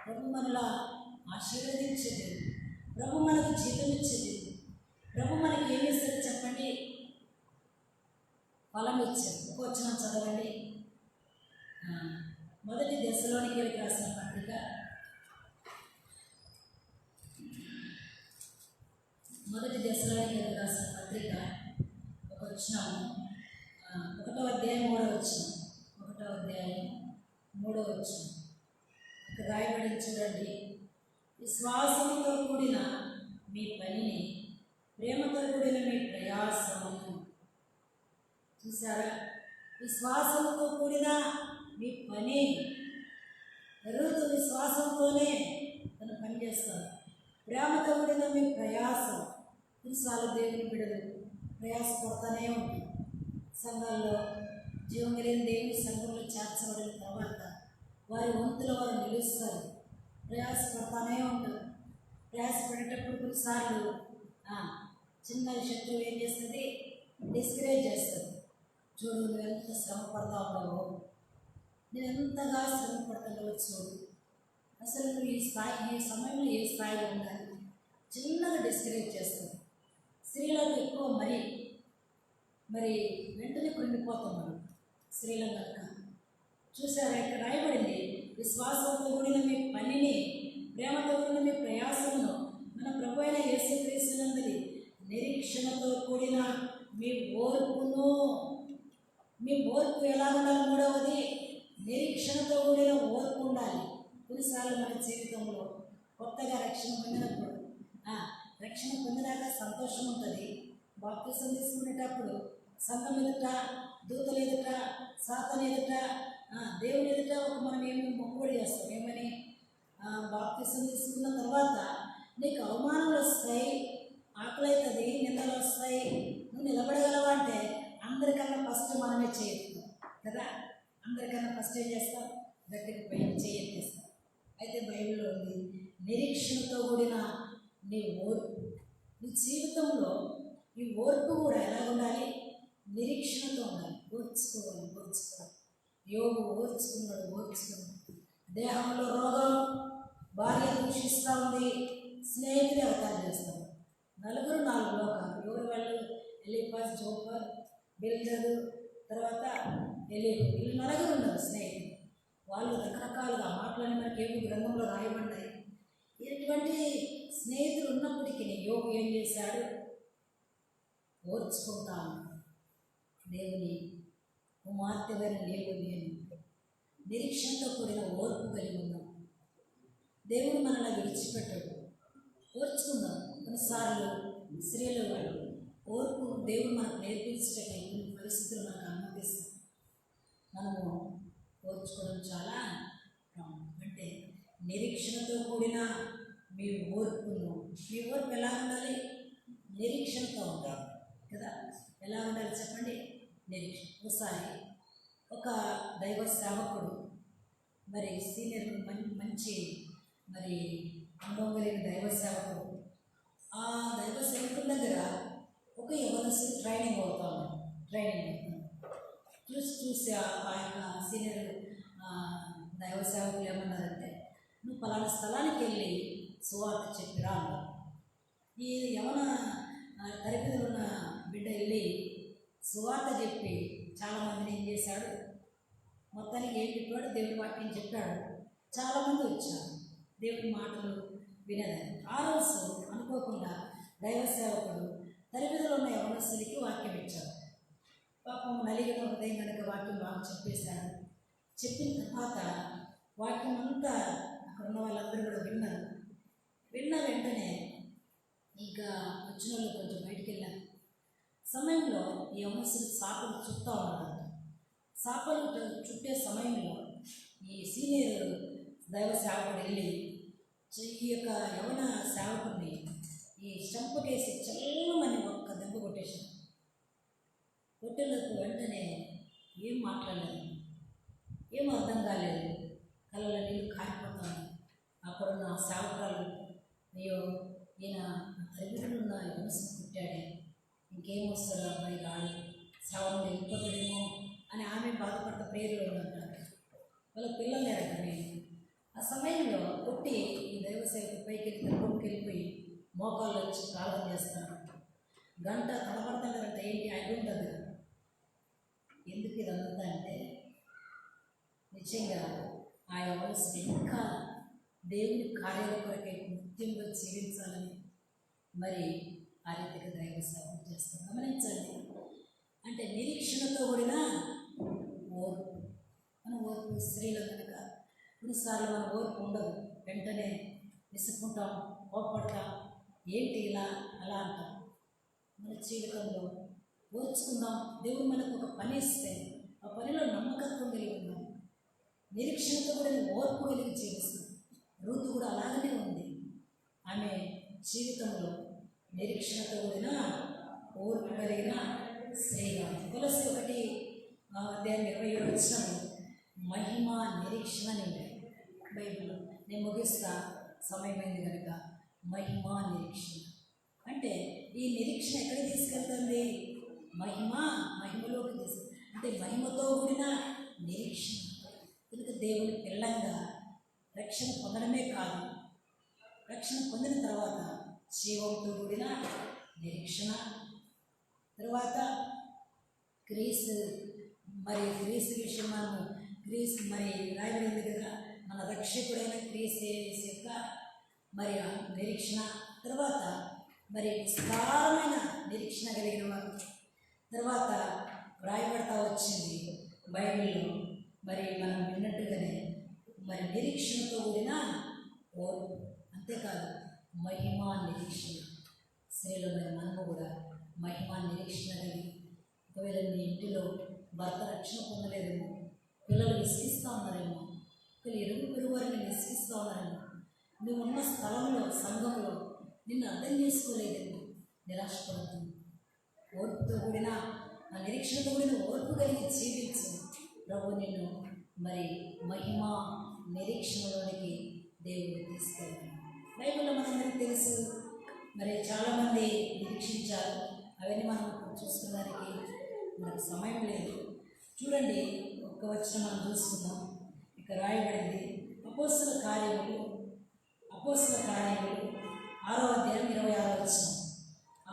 ప్రభు మనలా ఆశీర్వదించేది, ప్రభు మనకు జీతం ఇచ్చేది, ప్రభు మనకి ఏమి ఇస్తుంది చెప్పండి? ఫలం ఇచ్చారు. ఒక వచనం చదవండి. మొదటి దశలోనికేయులకు రాసిన పత్రిక 1వ అధ్యాయం 3వ వచనం ఇక్కడ రాయబడి చూడండి. విశ్వాసంతో కూడిన మీ పనిని, ప్రేమతో కూడిన మీ ప్రయాసమును. చూసారా? విశ్వాసంతో కూడిన మీ పని. రూతు విశ్వాసంతోనే తన పని చేస్తారు. ప్రేమతో కూడిన మీ ప్రయాసం. కొన్నిసార్లు దేవుని బిడ్డలు ప్రయాసపడతానే ఉంటాయి. సంఘాల్లో జీవం కలిగిన దేవుని సంఘంలో చేర్చబడిన తర్వాత వారి వంతులో వారు నిలుస్తారు. ప్రయాసపడతానే ఉంటారు. ప్రయాసపడేటప్పుడు కొన్నిసార్లు చిన్న శత్రువు ఏం చేస్తుంది? డిస్కరేజ్ చేస్తుంది. చూడు, నువ్వు ఎంత శ్రమ పడతా ఉన్నావో, నేను ఎంతగా శ్రమ పడుతున్నావో చూడు, అసలు నువ్వు ఈ సమయంలో ఏ స్థాయిలో ఉండాలి, చిన్నగా డిస్కరేజ్ చేస్తుంది. స్త్రీలకు ఎక్కువ మరి వెంటనే కృంగిపోతాం మనం స్త్రీల కనుక. చూసారా? ఇక్కడ రాయబడింది, విశ్వాసంతో కూడిన మీ పనిని, ప్రేమతో కూడిన మీ ప్రయాసమును, మన ప్రభు అయిన యేసుక్రీస్తునందలి నిరీక్షణతో కూడిన మీ ఓర్పును. మీ ఓర్పు ఎలా ఉండాలి? 3వది, నిరీక్షణతో కూడిన ఓర్పు ఉండాలి. కొన్నిసార్లు మన జీవితంలో కొత్తగా రక్షణ పొందినప్పుడు, రక్షణ పొందినాక సంతోషం ఉంటుంది. బాప్తిసం తీసుకునేటప్పుడు సంఘం ఎదుట, దూతలు ఎదుట, సాతాను ఎదుట, దేవుని ఎదుట మనం ఏమి మొక్కుబడి చేస్తాం? ఏమని? బాప్తిసం తీసుకున్న తర్వాత నీకు అవమానాలు వస్తాయి, ఆకలి అవుతుంది, నిందలు వస్తాయి, నువ్వు నిలబడగలవా అంటే అందరికన్నా ఫస్ట్ మనమే చేయొచ్చు కదా. అందరికన్నా ఫస్ట్ ఏం చేస్తాం? దగ్గరికి పోయి చేయెత్తిస్తాం. అయితే బైబిల్లో ఉంది, నిరీక్షణతో కూడిన నీ ఓర్పు. నీ జీవితంలో ఈ ఓర్పు కూడా ఎలా ఉండాలి? నిరీక్షణతో ఉండాలి. ఓర్చుకోవాలి. యోగు ఓర్చుకున్నాడు. దేహంలో రోగం, భార్య దూషిస్తూ ఉంది, స్నేహితులు అవతారం చేస్తారు. 4 లోకాలు. ఎవరు వాళ్ళు? ఎలీఫజ్, జోఫర్, బిల్దదు, తర్వాత ఎలీహు. వీళ్ళు 4 ఉన్నారు స్నేహితులు. వాళ్ళు రకరకాలుగా మాటలని మనకి ఏమి గ్రంథంలో రాయబడ్డాయి. ఇటువంటి స్నేహితులు ఉన్నప్పటికీ యోగు ఏం చేశాడు? ఓర్చుకుంటాను. దేవుని కుమార్తె గారి లేవు, నేను నిరీక్షణతో కూడిన ఓర్పు కలిగి ఉన్నాం. దేవుడు మనల్ని విడిచిపెట్టాడు. ఓర్చుకుందాం. కొన్నిసార్లు స్త్రీలు ఓర్పు దేవుడు మనకు నేర్పించేటట్టు కొన్ని పరిస్థితులు మనకు అనుమతిస్తాం. మనము ఓర్చుకోవడం చాలా అంటే నిరీక్షణతో కూడిన మీ ఓర్పును. మీ ఓర్పు ఎలా ఉండాలి? నిరీక్షణతో ఉండాలి కదా. ఎలా ఉండాలి చెప్పండి? నిరీక్షణ. ఒకసారి ఒక దైవ సేవకుడు, మరి సీనియర్ మంచి మరి అనుభవం కలిగిన దైవ సేవకుడు, ఆ దైవ సేవకుల దగ్గర ఒక యవనస్తుడు ట్రైనింగ్ అవుతాను. చూసి ఆ యొక్క సీనియర్ దైవ సేవకులు ఏమన్నారంటే, నువ్వు పలానా స్థలానికి వెళ్ళి సువార్త చెప్పిరా అన్నారు. ఈ యవన తరగతిలో ఉన్న బిడ్డ వెళ్ళి సువార్త చెప్పి చాలామందిని ఏం చేశాడు? మొత్తానికి ఏం చెప్పాడు? దేవుడి వాక్యం చెప్పాడు. చాలామంది వచ్చారు దేవుడి మాటలు వినేదాన్ని. ఆ రోజు అనుకోకుండా దైవ సేవకుడు తరగతిలో ఉన్న యవనస్తులకి వాక్యం ఇచ్చాడు. పాపం నలిగిన హృదయం కనుక వాక్యం బాగా చెప్పేశాడు. చెప్పిన తర్వాత వాక్యం అంతా అక్కడ ఉన్న వాళ్ళందరూ కూడా విన్న వెంటనే ఇంకా వచ్చిన వాళ్ళు కొంచెం బయటికి వెళ్ళారు. సమయంలో ఈ యవనస్తులు సాకులు చుట్టూ ఉన్నారు. చేపలు చుట్టే సమయంలో ఈ సీనియర్ దైవ సేవకుడు వెళ్ళి ఈ యొక్క యవన సేవకుడిని ఈ స్టంపకేసి చల్లమని ఒక్క దెబ్బ కొట్టేశాను. కొట్టేలకు వెంటనే ఏం మాట్లాడలేదు, ఏం అర్థం కాలేదు, కళ్ళ నీళ్ళు కారిపోతాను. అక్కడున్న సేవకురాలు, అయ్యో ఈయన తల్లిదండ్రులున్న మనసును కుట్టాడే, ఇంకేం వస్తాడు అబ్బాయి రాడు, సేవలు వెళ్ళిపోతాడేమో అని ఆమె బాధపడ్డ ప్రేరులో ఉందంటారు. వాళ్ళ పిల్లలు లేరట. నేను ఆ సమయంలో కొట్టి ఈ దైవ సేవకు పైకి రూమ్కి వెళ్ళిపోయి మోకాళ్ళు వచ్చి ప్రార్థన చేస్తాను. గంట కనబడుతుందంట. ఏంటి ఆయన దగ్గర ఎందుకు ఇదంతా అంటే నిజంగా ఆయన మనసు ఇంకా దేవుని కార్యాల కొరకే ముఖ్యంగా జీవించాలని మరి ఆ రీతిగా దైవ సేవ చేస్తాం. గమనించండి, అంటే నిరీక్షణతో కూడిన ఓర్పు. మన ఓర్పు స్త్రీలు కనుక కొన్నిసార్లు మన ఓర్పు ఉండదు, వెంటనే విసుక్కుంటాం, కోప్పడతాం, ఏంటి ఇలా అలా అంటాం. మన జీవితంలో ఓర్చుకుందాం. దేవుడు మనకు ఒక పని ఇస్తే ఆ పనిలో నమ్మకత్వం కలిగి ఉన్నాం, నిరీక్షణతో కూడా ఓర్పు కలిగి జీవిస్తాం. రూతు కూడా అలాగనే ఉంది. ఆమె జీవితంలో నిరీక్షణతో కూడిన ఓర్పు కలిగిన స్త్రీగా. కొలసి 1:27 మహిమ నిరీక్షణ నిండి బైబిల్లో. నేను ముగిస్తా, సమయమైంది కనుక. మహిమ నిరీక్షణ అంటే ఈ నిరీక్షణ ఎక్కడికి తీసుకెళ్తుంది? మహిమలోకి తీసుకెళ్తుంది. అంటే మహిమతో కూడిన నిరీక్షణ. కనుక దేవుని పిల్లంగా రక్షణ పొందడమే కాదు, రక్షణ పొందిన తర్వాత జీవంతో కూడిన నిరీక్షణ, తర్వాత క్రీస్తు విషయం మనము క్రీస్తు రాయబడింది కదా, మన రక్షకుడైన క్రీస్తు యొక్క నిరీక్షణ, తర్వాత విస్తారమైన నిరీక్షణ కలిగిన వారు. తర్వాత రాయబడతా వచ్చింది బైబిల్లో మనం విన్నట్టుగానే నిరీక్షణతో కూడిన ఓర్పు. అంతేకాదు మహిమా నిరీక్షణ. స్త్రీలో మనము కూడా మహిమా నిరీక్షణ కలిగి, ఒకవేళ మీ ఇంటిలో భర్త రక్షణ పొందలేదేమో, పిల్లలు విసిగిస్తూ ఉన్నారేమో, ఒకవేళ ఇరుగు వారిని విసిగిస్తూ ఉన్నారేమో, నువ్వు ఉన్న స్థలంలో సంఘంలో నిన్ను అర్థం చేసుకోలేదేమో, నిరాశపడుతుంది. ఓర్పుతో కూడిన ఆ నిరీక్షణతో కూడిన ఓర్పు కలిగి జీవించు. ప్రభు నిన్ను మహిమ నిరీక్షణలోనికి దేవుడు తీసుకెళ్ళాలి. బైబిల్లో మనందరికీ తెలుసు, చాలామంది నిరీక్షించారు. అవన్నీ మనం చూసుకోవడానికి మనకు సమయం లేదు. చూడండి, ఒక్క వచనం మనం చూసుకుందాం. ఇక రాయబడింది అపోస్తల కార్యములు 6వ అధ్యాయం 26వ వచనం.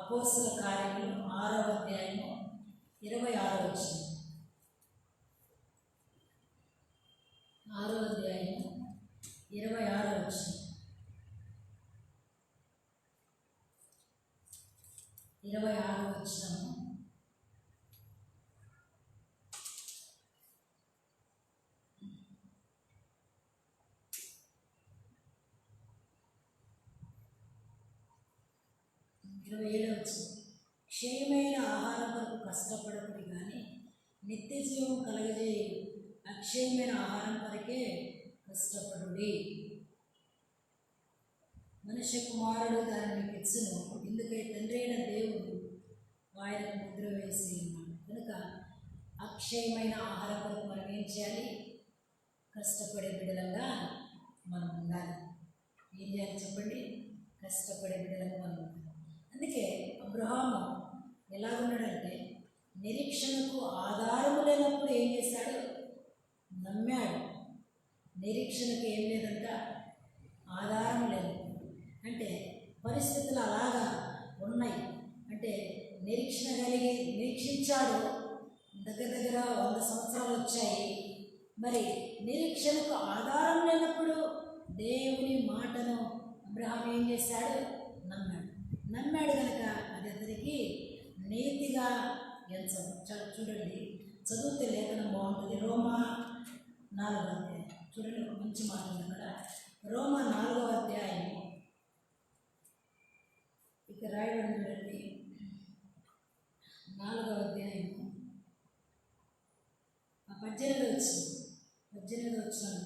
అపోస్తల కార్యములు 6వ అధ్యాయం 26వ వచనం. 6వ అధ్యాయం 26వ వచనం. 26వ వచనం. క్షయమైన ఆహారం కొరకు కష్టపడకుడి కానీ నిత్య జీవం కలగజేయి అక్షయమైన ఆహారం కొరకే కష్టపడుడి. మనుష్య కుమారుడు దాన్ని మీకు ఇచ్చును, ఇందుకై తండ్రి అయిన దేవుడు ఆయనకు ముద్ర వేసి ఉన్నాడు. కనుక అక్షయమైన ఆహారం కొరకు మనం ఏం చేయాలి? కష్టపడే బిడ్డలంగా మనం ఉండాలి. ఏం చేయాలి చెప్పండి? కష్టపడే బిడ్డలంగా మనం ఉండాలి. అందుకే అబ్రహాము ఎలా ఉన్నాడంటే, నిరీక్షణకు ఆధారము లేనప్పుడు ఏం చేశాడు? నమ్మాడు. నిరీక్షణకు ఏం లేదంట, ఆధారం లేదు. అంటే పరిస్థితులు అలాగా ఉన్నాయి. అంటే నిరీక్షణ కలిగి నిరీక్షించాడు. దగ్గర 100 సంవత్సరాలు వచ్చాయి. నిరీక్షణకు ఆధారం లేనప్పుడు దేవుని మాటను అబ్రహాం ఏం చేశాడు? నమ్మాడు కనుక అది అతనికి నీతిగా ఎంచదు. చూడండి, చదివితే లేఖనం బాగుంటుంది. రోమా 4వ అధ్యాయం చూడండి, ఒక మంచి మాట ఉంది అక్కడ. రోమా 4వ అధ్యాయం ఇక రాయడం చూడండి. 4వ అధ్యాయం వచ్చింది. 18వ వచనం,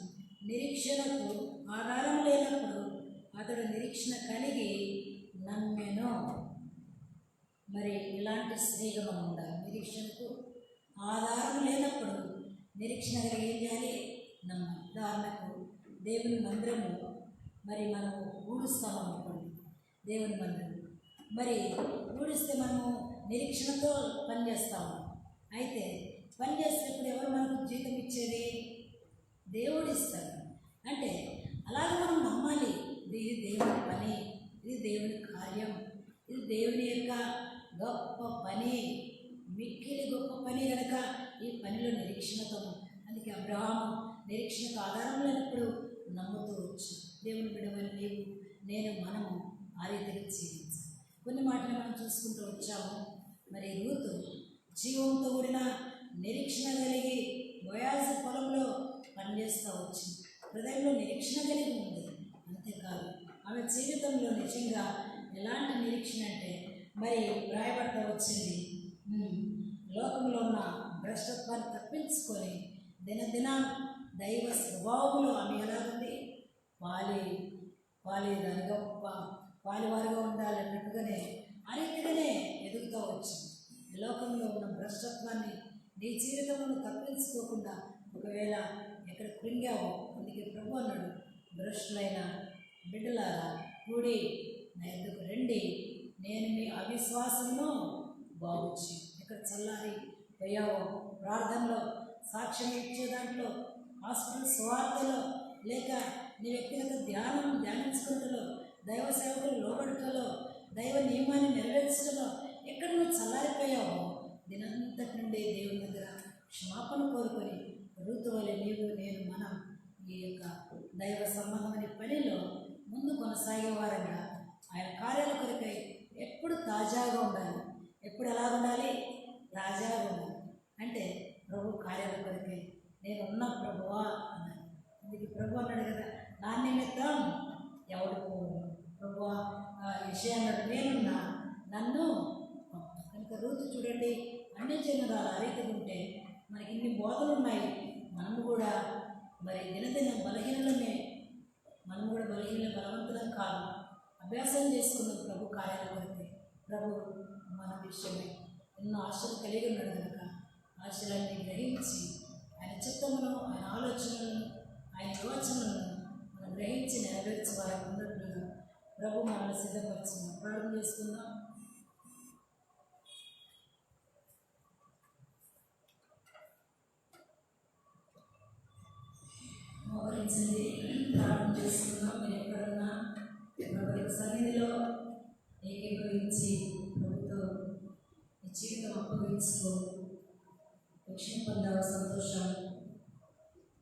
నిరీక్షణకు ఆధారం లేనప్పుడు అతడు నిరీక్షణ కలిగి నమ్మెను. మరి ఇలాంటి స్త్రీగా మనం ఉండాలి. నిరీక్షణకు ఆధారం లేనప్పుడు నిరీక్షణ కలిగి ఏం చేయాలి? నమ్మాలి. ఉదాహరణకు దేవుని మందిరము మరి మనం ఊడుస్తాం అనుకోండి. దేవుని మందిరం మరి ఊడిస్తే మనము నిరీక్షణతో పనిచేస్తాము. అయితే పని చేసేటప్పుడు ఎవరు మనకు జీతం ఇచ్చేది? దేవుడు ఇస్తాడు. అంటే అలాగే మనం నమ్మాలి. ఇది దేవుని పని, ఇది దేవుని కార్యం, ఇది దేవుని యొక్క గొప్ప పని, మిక్కిలి గొప్ప పని కనుక ఈ పనిలో నిరీక్షణతో. అందుకే అబ్రహాము నిరీక్షణకు ఆధారం లేనప్పుడు నమ్ముతూ వచ్చు. దేవుని బిడ్డవని నీవు నేను మనము ఆ రీతిగా జీవించాలి. కొన్ని మాటలు మనం చూసుకుంటూ వచ్చాము. మరి రూతు జీవంతో కూడిన నిరీక్షణ కలిగి బోయాజు పొలంలో పనిచేస్తూ వచ్చింది. హృదయంలో నిరీక్షణ కలిగి ఉంది. అంతేకాదు ఆమె జీవితంలో నిజంగా ఎలాంటి నిరీక్షణ అంటే మరి రాయబడతా వచ్చింది, లోకంలో ఉన్న భ్రష్టత్వాన్ని తప్పించుకొని దినదిన దైవ స్వభావంలో ఆమె ఎలా ఉంది? పాలివారుగా ఉండాలన్నట్టుగానే ఆ రీతిగానే ఎదుగుతూ వచ్చింది. లోకంలో ఉన్న భ్రష్టత్వాన్ని నీ జీవితంలో తప్పించుకోకుండా ఒకవేళ ఎక్కడ కృంగావో, అందుకే ప్రభు అన్నాడు, భ్రష్టులైన బిడ్డలారా కూడి నా ఎద్దుకు రండి, నేను మీ అవిశ్వాసంలో బాగుచ్చి. ఎక్కడ చల్లారి పోయావో, ప్రార్థనలో సాక్ష్యం ఇచ్చే దాంట్లో, హాస్పిటల్ స్వార్థలో, లేక నీ వ్యక్తిగత ధ్యానించుకుంటలో, దైవ సేవకులు లోబడటలో, దైవ నియమాన్ని నెరవేర్చడంలో ఎక్కడ నువ్వు చల్లారిపోయావో, దినంతటి నుండి దేవుని దగ్గర క్షమాపణ కోరుకొని రూతు వలె నీవు నేను మనం ఈ యొక్క దైవ సంబంధమైన పనిలో ముందు కొనసాగే వారంగా ఆయన కార్యాల కొరకై ఎప్పుడు తాజాగా ఉండాలి. ఎప్పుడు ఎలా ఉండాలి? తాజాగా ఉండాలి. అంటే ప్రభు కార్యాల కొరకై నేను ఉన్న ప్రభువా అన్నాను. అందుకే ప్రభు అన్నాడు కదా, నా నిమిత్తం ఎవడు ప్రభువా విషయంలో నేనున్నా, నన్ను కనుక రూతు చూడండి, అన్ని జనురాలు ఆ రీతిగా ఉంటే మనకి ఇన్ని బోధలు ఉన్నాయి. మనము కూడా మరి దినదిన బలహీనమే, మనము కూడా బలవంతులం కాదు. అభ్యాసం చేసుకున్న ప్రభు కార్యాల కొరకే ప్రభు మన విషయమై ఎన్నో ఆశలు కలిగి ఉన్నాడు కనుక ఆశలన్నీ గ్రహించి ఆయన చిత్తమును, ఆయన ఆలోచనలను, ఆయన యోచనలను మనం గ్రహించి నెరవేర్చే వారికి ఉన్నట్లుగా ప్రభు మనల్ని సిద్ధపరుచున్నాం. ప్రార్థన చేసుకుందాం. మోకరించండి, ప్రార్థన చేసుకుందాం. మీరు ఎక్కడున్నా ప్రభు సన్నిధిలో ఏకీభవించి ప్రభుతో ఈ జీవితం అప్పగించుకో. రక్షణ పొందావ సంతోషాలు,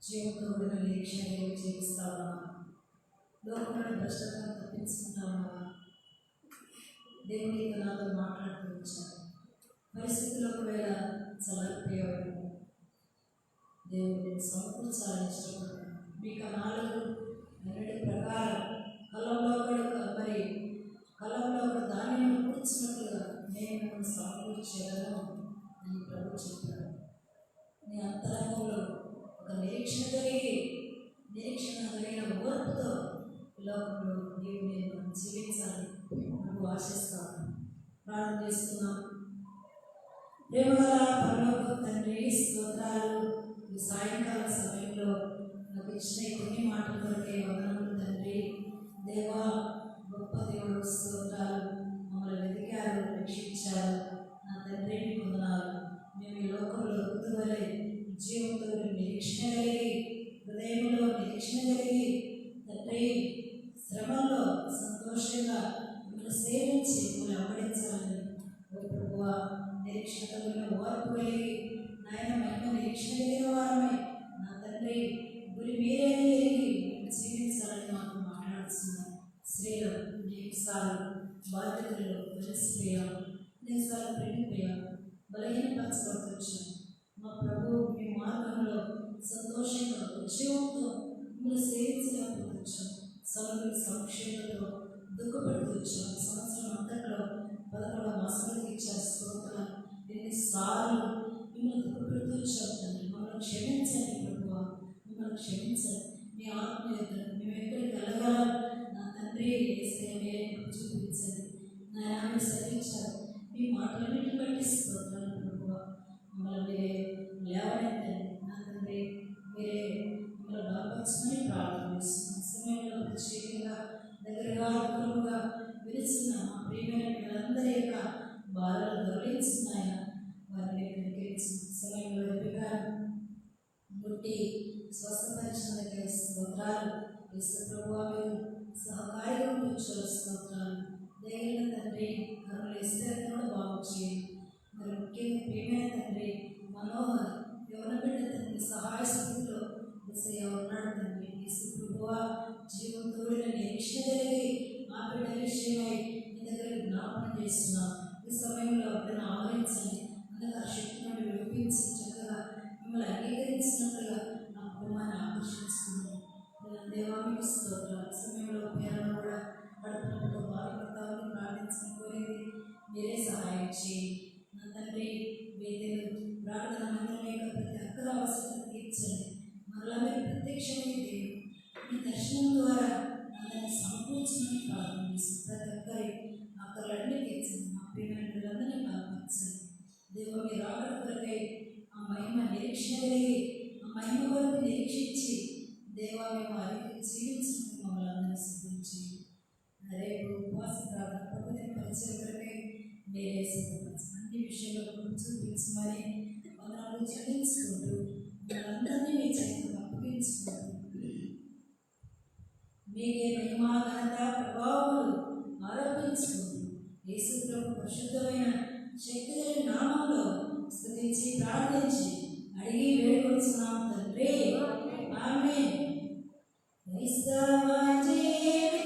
జీవంతో కూడిన నిరీక్షణ జీవిస్తావా? లోకంలో భ్రష్టత్వం తప్పించుకుంటావా? దేవుడితో నాతో మాట్లాడుతూ వచ్చాను. పరిస్థితుల్లో ఒకవేళ చల్లారిపోయేవాడు దేవుడిని సమకూర్చాలని ఇష్టపడతాను. మీకు 4 ప్రకారం కలంలో ఒకడు దానిని కూర్చున్నట్లుగా నేను సమకూర్చేదను అని ప్రభు చెప్పాడు. నీ అంతరంగంలో ఒక నిరీక్షణ కలిగిన ఓర్పుతో లోకంలో నీవు నేను జీవించాలి నువ్వు ఆశిస్తాను. ప్రార్థన చేస్తున్నాం. ప్రేమగల పరలోక తండ్రి, స్తోత్రాలు. ఈ సాయంకాల సమయంలో నాకు ఇచ్చిన కొన్ని మాటల కొరకే వందనములు తండ్రి. దేవా, గొప్ప దేవుడు, స్తోత్రాలు. మమ్మల్ని వెతికారు, రక్షించారు. నా తండ్రి మీకు వందనాలు. మేము ఈ లోకంలో ఋతువలే జీవంతో నిరీక్షణ కలిగి, హృదయంలో నిరీక్షణ కలిగి తండ్రి శ్రమల్లో సంతోషంగా మిమ్మల్ని సేవించి మిమ్మల్ని అప్పడించాలని ఓ ప్రభువా నిరీక్షణ ఓర్పు కలిగి నాయన మహిమ నిరీక్షణ కలిగిన వారమై నా తండ్రి గురి మీరే ఎరిగి జీవించాలని మాకు మాట్లాడుతున్నాం. స్త్రీలు సార్లు బాధ్యతలు కలిసిపోయాం, ఎన్నిసార్లు ప్రేమిపోయాం, బలహీనపరచబడుతున్నాం. మా ప్రభు మీ మార్గంలో సంతోషంగా ఉద్యోగంతో మిమ్మల్ని సేవించలేకపోతున్నాం. సౌలు సంక్షేమంతో దుఃఖపడుతున్నాం. సంవత్సరం అంతట్లో 11వ మాసానికి ఇచ్చారు. స్తోత్రాలు. ఎన్నిసార్లు మిమ్మల్ని దుఃఖపెడుతున్నాం తండ్రి, మమ్మల్ని క్షమించండి. వాటిని బట్టి స్తోత్రాలు ప్రభువా. మమ్మల్ని మీరే లేవనెత్తండి నా తండ్రి. మీరే మమ్మల్ని బలపరచమని ప్రార్థన చేస్తున్నాం. సమయంలో ప్రత్యేకంగా దగ్గరగా దూరంగా విలుస్తున్న మా ప్రియమైన పిల్లలందరి యొక్క బాధలు గౌరవిస్తున్నాయా వారిని కనికరించిన సమయంలో వికారం ముట్టి స్వస్థపరిచినందుకే స్తోత్రాలు. యేసు ప్రభువా మీరు సహకారిగా కూర్చోరు స్తోత్రాలు. దయగల తండ్రి కరుణలు ఇస్తే కూడా బాగు చేయండి. మరి ముఖ్యంగా ప్రియమైన తండ్రి మనోహర్ యవన బిడ్డ తండ్రి సహాయ స్థితిలో దిశగా ఉన్నాడు తండ్రి. యేసు ప్రభువా జీవంతోడిన నిరీక్షణ కలిగి ఆ బిడ్డ విషయమై మీ దగ్గర జ్ఞాపన చేస్తున్నాం. ఈ సమయంలో బిడ్డను ఆవరించండి. అందుకు శక్తి నుండి విడిపించి చక్కగా మిమ్మల్ని అంగీకరించినట్లుగా నా కుటుంబాన్ని ఆకర్షిస్తున్నాను. దేవానికి స్తోత్రాలు. సమయంలో పేరను కూడా గడుపునట్టుగా బాధపడతామని ప్రార్థించని కోరేది మీరే సహాయం చేయండి నా తండ్రి. వేదలు ప్రార్థన మందిరం యొక్క ప్రతి అక్కల అవసరం తీర్చండి. మరలా మీరు ప్రత్యక్షమైన దేవుడు మీ దర్శనం ద్వారా అందరినీ సమకూర్చమని ప్రార్థన చేసి ప్రతి ఒక్కరి అక్కర్లన్నీ తీర్చండి. మా ప్రియమైన పిల్లలందరినీ బలపరచండి. దేవ మీరు రాకడ కొరకై ఆ మహిమ నిరీక్షణ కలిగి ఆ మహిమ కొరకు నిరీక్షించి దేవా మేము అరిగి జీవించుకుని మమ్మల్ని అందరినీ సిద్ధించి రేపు ఉపవాస ప్రార్థన ప్రభుత్వ పరిచయం కొరకై మీరే సిద్ధపరచండి. అన్ని విషయంలో చూపించమని వందనాలు చెల్లించుకుంటూ మనందరినీ మీ చేతులకు అప్పగించుకుంటూ మీకే మహిమా ఘనత ప్రభావములు ఆరోపించుకుంటూ యేసు ప్రభు పరిశుద్ధమైన శక్తి గల నామంలో స్తుతించి ప్రార్థించి అడిగి వేడుకొలుచున్నాం తండ్రి. ఆమేన్. క్రైస్తవ జీవితం